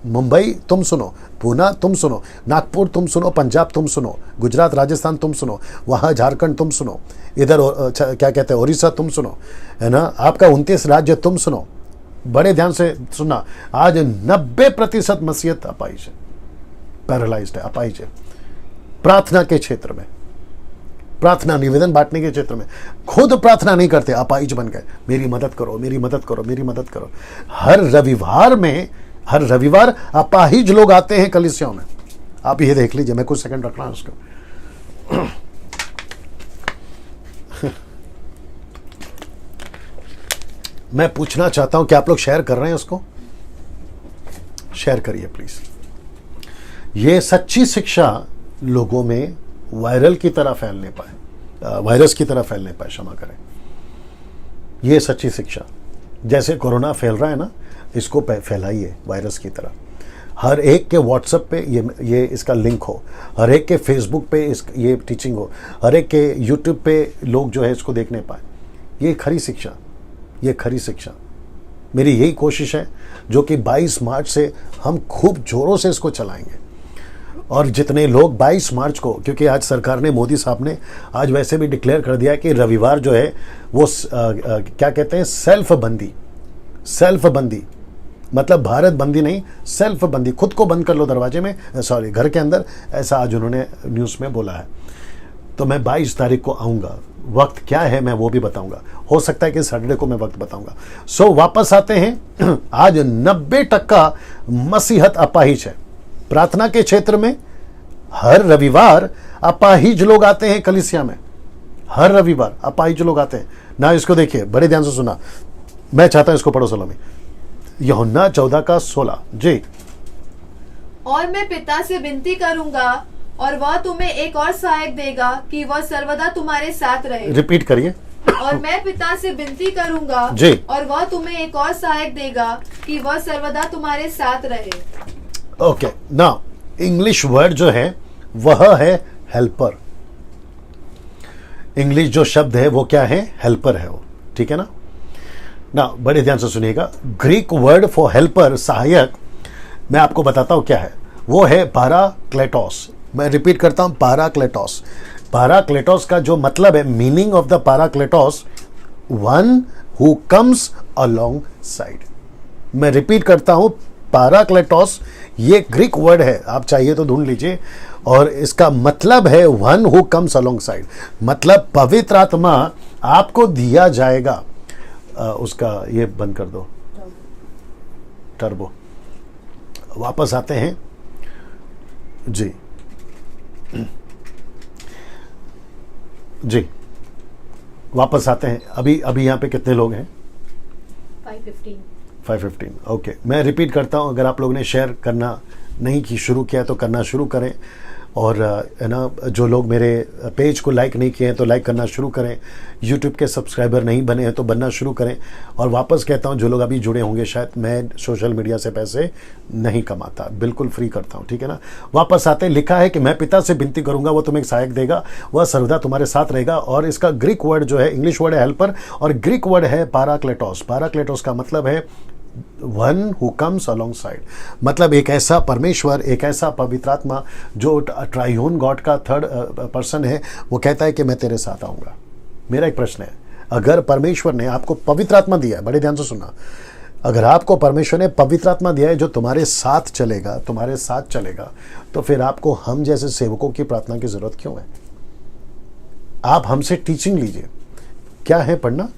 A: मुंबई तुम सुनो, पूना तुम सुनो, नागपुर तुम सुनो, पंजाब तुम सुनो, गुजरात राजस्थान तुम सुनो, वहाँ झारखंड तुम सुनो, इधर क्या कहते हैं उड़ीसा तुम सुनो, है ना, आपका 29 राज्य तुम सुनो। बड़े ध्यान से सुनना, आज 90% मसीहत अपाहिज है, पैरालाइज्ड है, अपाहिज है। प्रार्थना के क्षेत्र में, प्रार्थना निवेदन बांटने के क्षेत्र में खुद प्रार्थना नहीं करते, अपाहिज बन गए। मेरी मदद करो, मेरी मदद करो, मेरी मदद करो। हर रविवार अपाहिज लोग आते हैं कलीसियाओं में। आप ये देख लीजिए, मैं कुछ सेकंड रख रहा हूं उसको। मैं पूछना चाहता हूं कि आप लोग शेयर कर रहे हैं उसको? शेयर करिए प्लीज। ये सच्ची शिक्षा लोगों में वायरल की तरह फैलने पाए, वायरस की तरह फैलने पाए, क्षमा करें। ये सच्ची शिक्षा, जैसे कोरोना फैल रहा है ना, इसको फैलाइए वायरस की तरह। हर एक के व्हाट्सएप पे ये इसका लिंक हो, हर एक के फेसबुक पे ये टीचिंग हो, हर एक के यूट्यूब पे लोग जो है इसको देखने पाए। ये खरी शिक्षा, ये खरी शिक्षा। मेरी यही कोशिश है, जो कि 22 मार्च से हम खूब जोरों से इसको चलाएंगे। और जितने लोग 22 मार्च को, क्योंकि आज सरकार ने, मोदी साहब ने आज वैसे भी डिक्लेयर कर दिया कि रविवार जो है वो क्या कहते हैं, सेल्फ बंदी, मतलब भारत बंदी नहीं, सेल्फ बंदी, खुद को बंद कर लो दरवाजे में, सॉरी घर के अंदर, ऐसा आज उन्होंने न्यूज़ में बोला है। तो मैं 22 तारीख को आऊँगा, वक्त क्या है मैं वो भी बताऊंगा, हो सकता है कि सैटरडे को मैं वक्त बताऊंगा। सो वापस आते हैं। आज 90% मसीहत अपाहिज है। प्रार्थना के क्षेत्र में हर रविवार अपाहिज लोग आते हैं कलीसिया में, हर रविवार अपाहिज लोग आते हैं ना। इसको देखिए, बड़े ध्यान से सुना, मैं चाहता हूं इसको पढ़ो सलोमी। यूहन्ना 14:16 जी।
C: और मैं पिता से विनती करूंगा और वह तुम्हें एक और सहायक देगा कि वह सर्वदा तुम्हारे साथ रहे।
A: रिपीट करिए।
C: और मैं पिता से विनती करूंगा
A: जी।
C: और वह तुम्हें एक और सहायक देगा कि वह सर्वदा तुम्हारे साथ रहे।
A: ओके, ना इंग्लिश वर्ड जो है वह है हेल्पर। इंग्लिश जो शब्द है वो क्या है? हेल्पर है वो, ठीक है ना। ना बड़े ध्यान से सुनिएगा, ग्रीक वर्ड फॉर हेल्पर, सहायक, मैं आपको बताता हूं क्या है। वो है पाराक्लेटोस। मैं रिपीट करता हूं, पाराक्लेटोस। पाराक्लेटोस का जो मतलब है, meaning of the parakletos, one who comes alongside साइड। मैं रिपीट करता हूं, पाराक्लेटोस ये ग्रीक वर्ड है, आप चाहिए तो ढूंढ लीजिए, और इसका मतलब है one who comes alongside side, मतलब पवित्र आत्मा आपको दिया जाएगा। उसका ये बंद कर दो, टर्बो। वापस आते हैं जी जी, वापस आते हैं। अभी यहाँ पे कितने लोग हैं? 515। ओके, मैं रिपीट करता हूँ, अगर आप लोगों ने शेयर करना नहीं की शुरू किया तो करना शुरू करें, और है ना, जो लोग मेरे पेज को लाइक नहीं किए हैं तो लाइक करना शुरू करें, यूट्यूब के सब्सक्राइबर नहीं बने हैं तो बनना शुरू करें। और वापस कहता हूं, जो लोग अभी जुड़े होंगे, शायद मैं सोशल मीडिया से पैसे नहीं कमाता, बिल्कुल फ्री करता हूं, ठीक है ना। वापस आते, लिखा है कि मैं पिता से विनती करूंगा, वो तुम्हें एक सहायक देगा, वह सर्वदा तुम्हारे साथ रहेगा। और इसका ग्रीक वर्ड जो है, इंग्लिश वर्ड है हेल्पर और ग्रीक वर्ड है पाराक्लेटोस। पाराक्लेटोस का मतलब है one who comes alongside side, मतलब एक ऐसा परमेश्वर, एक ऐसा पवित्र आत्मा जो ट्राइयून गॉड का थर्ड पर्सन है, वो कहता है कि मैं तेरे साथ आऊंगा। मेरा एक प्रश्न है, अगर परमेश्वर ने आपको पवित्र आत्मा दिया है, बड़े ध्यान से सुनना, अगर आपको परमेश्वर ने पवित्र आत्मा दिया है जो तुम्हारे साथ चलेगा, तुम्हारे साथ चलेगा, तो फिर आपको हम जैसे सेवकों की प्रार्थना की जरूरत क्यों है? आप हमसे टीचिंग लीजिए, क्या है पढ़ना,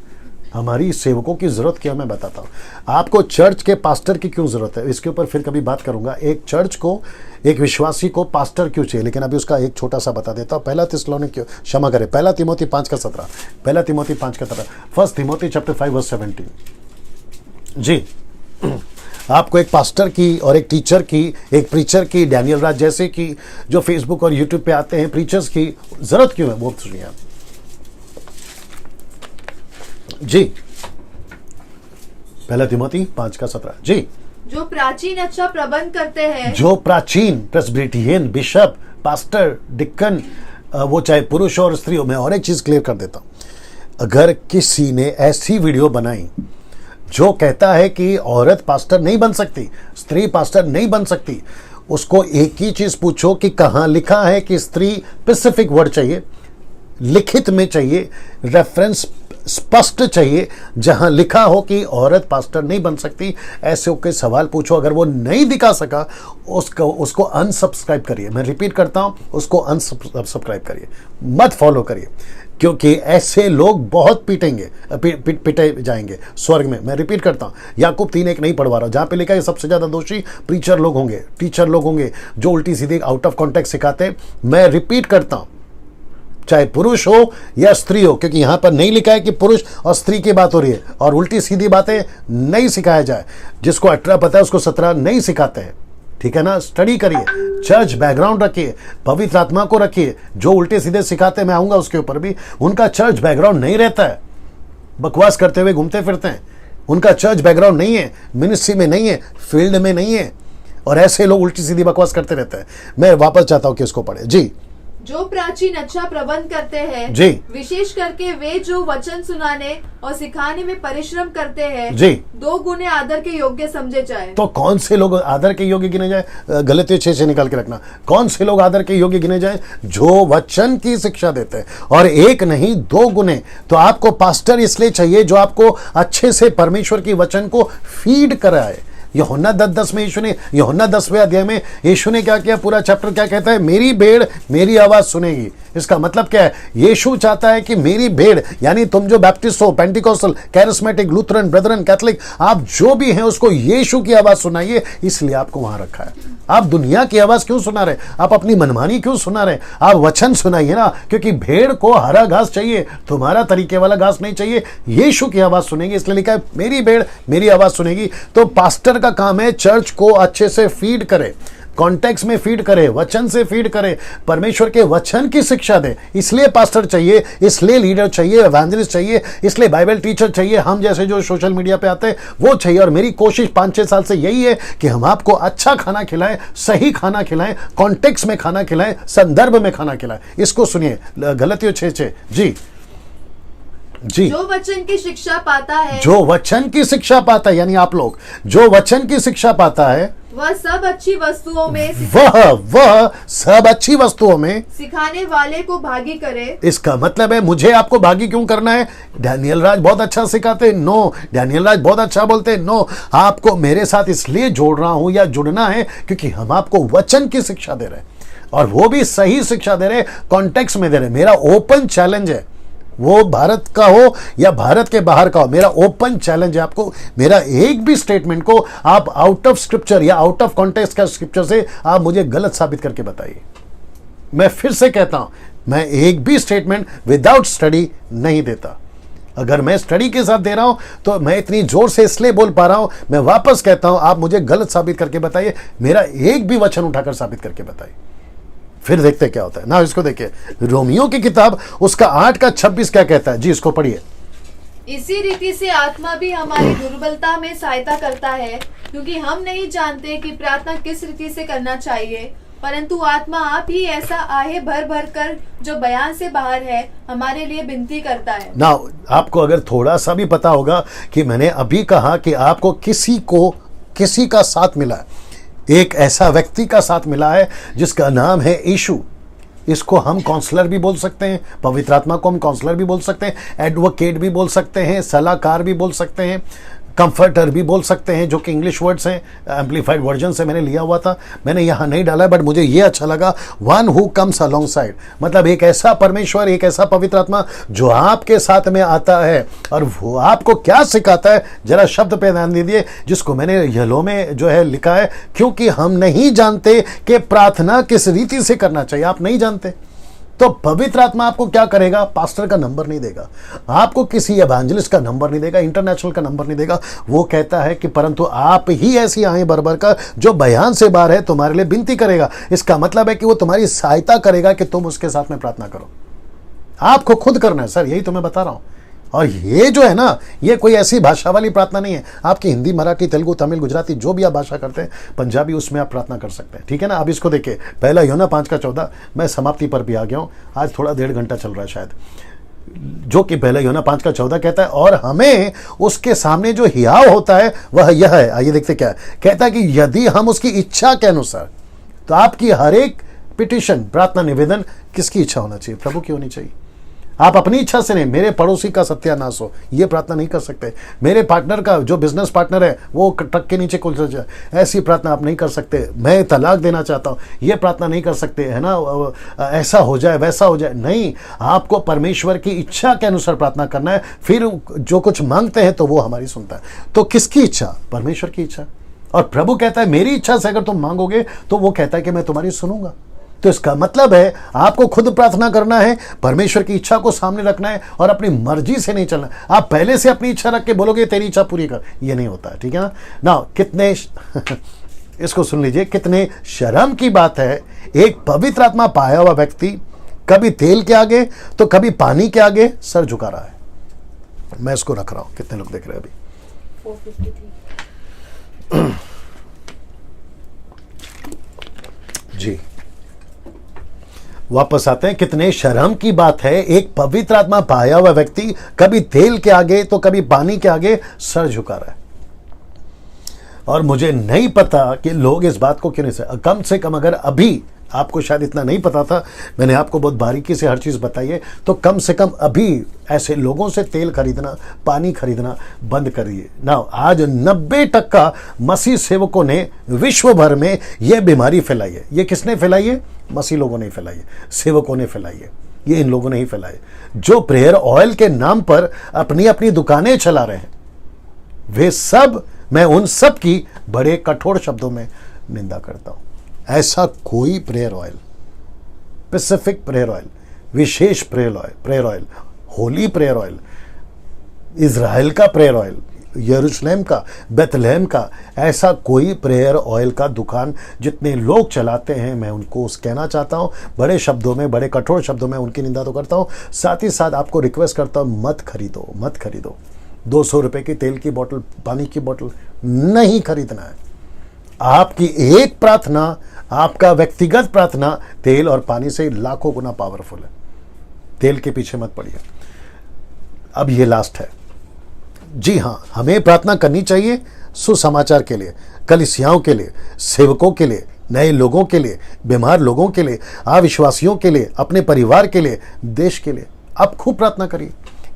A: हमारी सेवकों की जरूरत क्या, मैं बताता हूँ आपको। चर्च के पास्टर की क्यों जरूरत है, इसके ऊपर फिर कभी बात करूंगा। एक चर्च को, एक विश्वासी को पास्टर क्यों चाहिए, लेकिन अभी उसका एक छोटा सा बता देता हूँ। पहला तिमोथी 5:17, पहला तिमोथी 5:17, फर्स्ट तिमोथी चैप्टर 5:17 जी। आपको एक पास्टर की और एक टीचर की, एक प्रीचर की, डैनियल राज जैसे की, जो फेसबुक और यूट्यूब पे आते हैं, प्रीचर्स की जरूरत क्यों है, वो सुनिए आप जी। पहला तिमोथी 5:17 जी।
C: जो प्राचीन अच्छा प्रबंध करते हैं,
A: जो प्राचीन, प्रेस्बिटेरियन, बिशप, पास्टर, डिक्कन, वो चाहे पुरुष और स्त्री हो। मैं और एक चीज क्लियर कर देता हूं, अगर किसी ने ऐसी वीडियो बनाई जो कहता है कि औरत पास्टर नहीं बन सकती, स्त्री पास्टर नहीं बन सकती, उसको एक ही चीज पूछो कि कहां लिखा है कि स्त्री, स्पेसिफिक वर्ड चाहिए, लिखित में चाहिए, रेफरेंस स्पष्ट चाहिए, जहां लिखा हो कि औरत पास्टर नहीं बन सकती। ऐसे के सवाल पूछो, अगर वो नहीं दिखा सका उसको अनसब्सक्राइब करिए। मैं रिपीट करता हूं, उसको अनसब्सक्राइब करिए, मत फॉलो करिए, क्योंकि ऐसे लोग बहुत पिटे जाएंगे स्वर्ग में। मैं रिपीट करता हूं, याकूब 3:1 नहीं पढ़वा रहा हूं, जहां पे लिखा है सबसे ज्यादा दोषी प्रीचर लोग होंगे, टीचर लोग होंगे, जो उल्टी सीधी आउट ऑफ कॉन्टेक्स्ट सिखाते हैं। मैं रिपीट करता हूं, चाहे पुरुष हो या स्त्री हो, क्योंकि यहां पर नहीं लिखा है कि पुरुष और स्त्री की बात हो रही है, और उल्टी सीधी बातें नहीं सिखाया जाए। जिसको 18 पता है उसको 17 नहीं सिखाते हैं, ठीक है ना। स्टडी करिए, चर्च बैकग्राउंड रखिए, पवित्र आत्मा को रखिए। जो उल्टे सीधे सिखाते हैं, मैं आऊंगा उसके ऊपर भी, उनका चर्च बैकग्राउंड नहीं रहता है, बकवास करते हुए घूमते फिरते हैं, उनका चर्च बैकग्राउंड नहीं है, मिनिस्ट्री में नहीं है, फील्ड में नहीं है, और ऐसे लोग उल्टी सीधी बकवास करते रहते हैं। मैं वापस चाहता हूं कि इसको पढ़े जी।
C: जो प्राचीन अच्छा प्रबंध करते हैं
A: जी,
C: विशेष करके वे जो वचन सुनाने और सिखाने में परिश्रम करते हैं
A: जी,
C: 2 गुने आदर के योग्य समझे जाए।
A: तो कौन से लोग आदर के योग्य गिने जाए? गलतियों 6 से निकाल के रखना। कौन से लोग आदर के योग्य गिने जाए? जो वचन की शिक्षा देते हैं, और 1 नहीं 2 गुने। तो आपको पास्टर इसलिए चाहिए जो आपको अच्छे से परमेश्वर की वचन को फीड कराए। यूहन्ना 10:10 में यीशु ने, यूहन्ना 10वें अध्याय में यीशु ने क्या किया, पूरा चैप्टर क्या कहता है, मेरी भेड़ मेरी आवाज सुनेगी। इसका मतलब क्या है? यीशु चाहता है कि मेरी भेड़, यानी तुम जो बैप्टिस्ट हो, Pentecostal, charismatic, Lutheran, Brethren, Catholic, आप जो भी हैं उसको यीशु की आवाज सुनाइए, इसलिए आपको वहां रखा है। आप दुनिया की आवाज क्यों सुना रहे? आप अपनी मनमानी क्यों सुना रहे? आप वचन सुनाइए ना, क्योंकि भेड़ को हरा घास चाहिए, तुम्हारा तरीके वाला घास नहीं चाहिए। यीशु की आवाज सुनेगी, इसलिए लिखा है मेरी भेड़ मेरी आवाज सुनेगी। तो पास्टर का काम है चर्च को अच्छे से फीड करे, कॉन्टेक्स्ट में फीड करे, वचन से फीड करे, परमेश्वर के वचन की शिक्षा दे। इसलिए पास्टर चाहिए, इसलिए लीडर चाहिए, एवेंजलिस्ट चाहिए, इसलिए बाइबल टीचर चाहिए, हम जैसे जो सोशल मीडिया पे आते हैं वो चाहिए। और मेरी कोशिश 5-6 साल से यही है कि हम आपको अच्छा खाना खिलाएं, सही खाना खिलाएं, कॉन्टेक्स्ट में खाना खिलाएं, संदर्भ में खाना खिलाएं। इसको सुनिए, गलतियों 6:6 जी जी।
C: जो वचन की शिक्षा पाता है,
A: जो वचन की शिक्षा पाता है, यानी आप लोग जो वचन की शिक्षा पाता है,
C: वह सब अच्छी वस्तुओं में
A: वह सब अच्छी वस्तुओं में
C: सिखाने वाले को भागी करे।
A: इसका मतलब है मुझे आपको भागी क्यों करना है? डैनियल राज बहुत अच्छा सिखाते हैं, नो। डैनियल राज बहुत अच्छा बोलते हैं, नो। आपको मेरे साथ इसलिए जोड़ रहा हूं या जुड़ना है क्योंकि हम आपको वचन की शिक्षा दे रहे हैं, और वो भी सही शिक्षा दे रहे, कॉन्टेक्स्ट में दे रहे। मेरा ओपन चैलेंज है, वो भारत का हो या भारत के बाहर का हो, मेरा ओपन चैलेंज है आपको। मेरा एक भी स्टेटमेंट को आप आउट ऑफ स्क्रिप्चर या आउट ऑफ कॉन्टेक्स्ट का स्क्रिप्चर से आप मुझे गलत साबित करके बताइए। मैं फिर से कहता हूं, मैं एक भी स्टेटमेंट विदाउट स्टडी नहीं देता। अगर मैं स्टडी के साथ दे रहा हूं तो मैं इतनी जोर से इसलिए बोल पा रहा हूं। मैं वापस कहता हूं, आप मुझे गलत साबित करके बताइए, मेरा एक भी वचन उठाकर साबित करके बताइए, फिर देखते क्या होता है ना। इसको देखिए, रोमियो की किताब उसका 8:26 क्या कहता है जी, इसको पढ़िए।
C: इसी रीति से आत्मा भी हमारी दुर्बलता में सहायता करता है, क्योंकि हम नहीं जानते कि प्रार्थना किस रीति से करना चाहिए, परंतु आत्मा आप ही ऐसा आहे भर भर कर जो बयान से बाहर है हमारे लिए विनती करता है।
A: ना आपको अगर थोड़ा सा भी पता होगा कि मैंने अभी कहा कि आपको किसी का साथ मिला है, एक ऐसा व्यक्ति का साथ मिला है जिसका नाम है यीशु। इसको हम काउंसलर भी बोल सकते हैं, पवित्र आत्मा को हम काउंसलर भी बोल सकते हैं, एडवोकेट भी बोल सकते हैं, सलाहकार भी बोल सकते हैं, कंफर्टर भी बोल सकते हैं, जो कि इंग्लिश वर्ड्स हैं, एम्पलीफाइड वर्जन से मैंने लिया हुआ था, मैंने यहाँ नहीं डाला, बट मुझे ये अच्छा लगा, one who comes alongside side, मतलब एक ऐसा परमेश्वर, एक ऐसा पवित्र आत्मा जो आपके साथ में आता है और वो आपको क्या सिखाता है। जरा शब्द पे ध्यान दीजिए, जिसको मैंने येलो में जो है लिखा है, क्योंकि हम नहीं जानते कि प्रार्थना किस रीति से करना चाहिए। आप नहीं जानते तो पवित्र आत्मा आपको क्या करेगा? पास्टर का नंबर नहीं देगा, आपको किसी एवेंजलिस्ट का नंबर नहीं देगा, इंटरनेशनल का नंबर नहीं देगा। वो कहता है कि परंतु आप ही ऐसी आएं भर कर जो बयान से बाहर है तुम्हारे लिए विनती करेगा। इसका मतलब है कि वो तुम्हारी सहायता करेगा कि तुम उसके साथ में प्रार्थना करो। आपको खुद करना है सर, यही तो मैं बता रहा हूं। और ये जो है ना, ये कोई ऐसी भाषा वाली प्रार्थना नहीं है। आपकी हिंदी, मराठी, तेलुगु, तमिल, गुजराती, जो भी आप भाषा करते हैं, पंजाबी, उसमें आप प्रार्थना कर सकते हैं, ठीक है ना। अब इसको देखिए, पहला यूहन्ना 5:14, मैं समाप्ति पर भी आ गया हूं, आज थोड़ा 1.5 घंटा चल रहा है शायद, जो कि पहला यूहन्ना 5:14 कहता है, और हमें उसके सामने जो हियाव होता है वह यह है। आइए देखते क्या है। कहता है कि यदि हम उसकी इच्छा के अनुसार, तो आपकी हर एक पिटिशन, प्रार्थना, निवेदन किसकी इच्छा होना चाहिए? प्रभु की होनी चाहिए। आप अपनी इच्छा से नहीं, मेरे पड़ोसी का सत्यानाश हो, ये प्रार्थना नहीं कर सकते। मेरे पार्टनर का, जो बिजनेस पार्टनर है, वो ट्रक के नीचे कुल जाए, ऐसी प्रार्थना आप नहीं कर सकते। मैं तलाक देना चाहता हूँ, ये प्रार्थना नहीं कर सकते, है ना। ऐसा हो जाए, वैसा हो जाए, नहीं। आपको परमेश्वर की इच्छा के अनुसार प्रार्थना करना है। फिर जो कुछ मांगते हैं तो वो हमारी सुनता है। तो किसकी इच्छा? परमेश्वर की इच्छा। और प्रभु कहता है मेरी इच्छा से अगर तुम मांगोगे तो वो कहता है कि मैं तुम्हारी सुनूंगा। तो इसका मतलब है आपको खुद प्रार्थना करना है, परमेश्वर की इच्छा को सामने रखना है और अपनी मर्जी से नहीं चलना। आप पहले से अपनी इच्छा रख के बोलोगे तेरी इच्छा पूरी कर, ये नहीं होता है, ठीक है ना। कितने इसको सुन लीजिए, कितने शर्म की बात है, एक पवित्र आत्मा पाया हुआ व्यक्ति कभी तेल के आगे तो कभी पानी के आगे सर झुका रहा है। मैं इसको रख रहा हूं, कितने लोग देख रहे हैं अभी?
B: 453
A: जी, वापस आते हैं। कितने शर्म की बात है, एक पवित्र आत्मा पाया हुआ व्यक्ति कभी तेल के आगे तो कभी पानी के आगे सर झुका रहा है। और मुझे नहीं पता कि लोग इस बात को क्यों नहीं से कम अगर आपको शायद इतना नहीं पता था, मैंने आपको बहुत बारीकी से हर चीज़ बताई है। तो कम से कम अभी ऐसे लोगों से तेल खरीदना, पानी खरीदना बंद करिए ना। आज 90% मसीह सेवकों ने विश्व भर में यह बीमारी फैलाई है। ये किसने फैलाई है? मसीह लोगों ने फैलाई है, सेवकों ने फैलाई है, ये इन लोगों ने ही फैलाई है जो प्रेयर ऑयल के नाम पर अपनी अपनी दुकानें चला रहे हैं। वे सब, मैं उन सब की बड़े कठोर शब्दों में निंदा करता हूं। ऐसा कोई prayer oil, specific prayer oil, विशेष prayer oil, holy prayer oil, Israel का प्रेयर ऑयल, यरूशलेम का, बेथलेहम का, ऐसा कोई प्रेयर ऑयल का दुकान जितने लोग चलाते हैं, मैं उनको कहना चाहता हूं बड़े शब्दों में, बड़े कठोर शब्दों में उनकी निंदा तो करता हूं। साथ ही साथ आपको रिक्वेस्ट करता हूं, मत खरीदो, मत खरीदो। 200 रुपए की तेल की बोतल, पानी की बोतल नहीं खरीदना है। आपकी एक प्रार्थना, आपका व्यक्तिगत प्रार्थना तेल और पानी से लाखों गुना पावरफुल है। तेल के पीछे मत पड़िए। अब ये लास्ट है। जी हाँ, हमें प्रार्थना करनी चाहिए सुसमाचार के लिए, कलीसियाओं के लिए, सेवकों के लिए, नए लोगों के लिए, बीमार लोगों के लिए, अविश्वासियों के लिए, अपने परिवार के लिए, देश के लिए। आप खूब प्रार्थना करिए,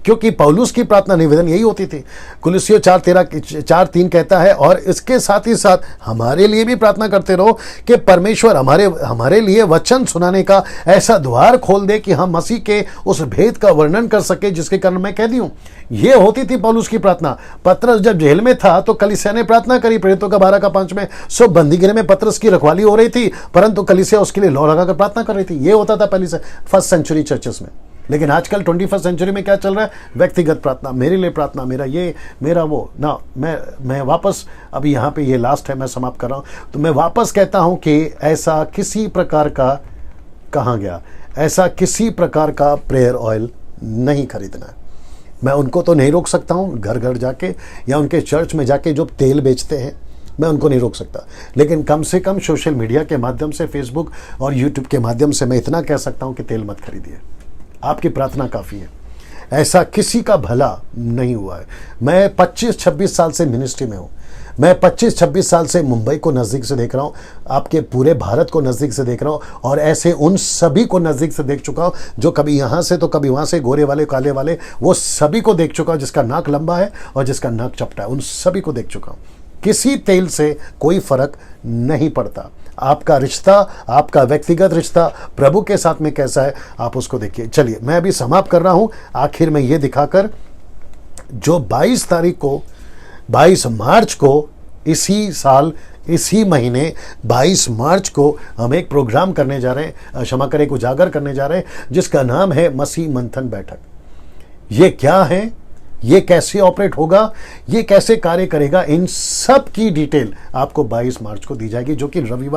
A: क्योंकि पौलुस की प्रार्थना निवेदन यही होती थी। कुलुस्सियों 4:3 कहता है, और इसके साथ ही साथ हमारे लिए भी प्रार्थना करते रहो कि परमेश्वर हमारे लिए वचन सुनाने का ऐसा द्वार खोल दे कि हम मसीह के उस भेद का वर्णन कर सके जिसके कारण मैं कह दी हूं। ये होती थी पौलुस की प्रार्थना। पतरस जब जेल में था तो कलीसिया ने प्रार्थना करी, प्रेरितों का 12:5 में। सो बंदीगृह में पतरस की रखवाली हो रही थी, परंतु कलीसिया उसके लिए लौ लगाकर प्रार्थना कर रही थी। ये होता था पहली से फर्स्ट सेंचुरी चर्चेस में। लेकिन आजकल 21st सेंचुरी में क्या चल रहा है? व्यक्तिगत प्रार्थना, मेरे लिए प्रार्थना, मेरा ये, मेरा वो ना। मैं वापस, अभी यहाँ पे ये लास्ट है, मैं समाप्त कर रहा हूँ, तो मैं वापस कहता हूँ कि ऐसा किसी प्रकार का, कहाँ गया, ऐसा किसी प्रकार का प्रेयर ऑयल नहीं खरीदना है। मैं उनको तो नहीं रोक सकता हूँ घर घर जाके या उनके चर्च में जाके जो तेल बेचते हैं, मैं उनको नहीं रोक सकता। लेकिन कम से कम सोशल मीडिया के माध्यम से, फेसबुक और यूट्यूब के माध्यम से मैं इतना कह सकता हूँ कि तेल मत खरीदिए। आपकी प्रार्थना काफ़ी है। ऐसा किसी का भला नहीं हुआ है। मैं 25-26 साल से मिनिस्ट्री में हूँ। मैं 25-26 साल से मुंबई को नज़दीक से देख रहा हूँ, आपके पूरे भारत को नज़दीक से देख रहा हूँ, और ऐसे उन सभी को नज़दीक से देख चुका हूँ जो कभी यहाँ से तो कभी वहाँ से, गोरे वाले, काले वाले, वो सभी को देख चुका हूँ। जिसका नाक लंबा है और जिसका नाक चपटा है, उन सभी को देख चुका हूँ। किसी तेल से कोई फर्क नहीं पड़ता। आपका रिश्ता, आपका व्यक्तिगत रिश्ता प्रभु के साथ में कैसा है, आप उसको देखिए। चलिए, मैं अभी समाप्त कर रहा हूं आखिर में ये दिखाकर, जो 22 तारीख को, 22 मार्च को, इसी साल, इसी महीने 22 मार्च को हम एक प्रोग्राम करने जा रहे हैं, क्षमा करें, एक उजागर करने जा रहे हैं, जिसका नाम है मसीह मंथन बैठक। ये क्या है, ये कैसे ऑपरेट होगा, ये कैसे कार्य करेगा, इन सब की डिटेल आपको 22 मार्च को दी जाएगी, जो कि रविवार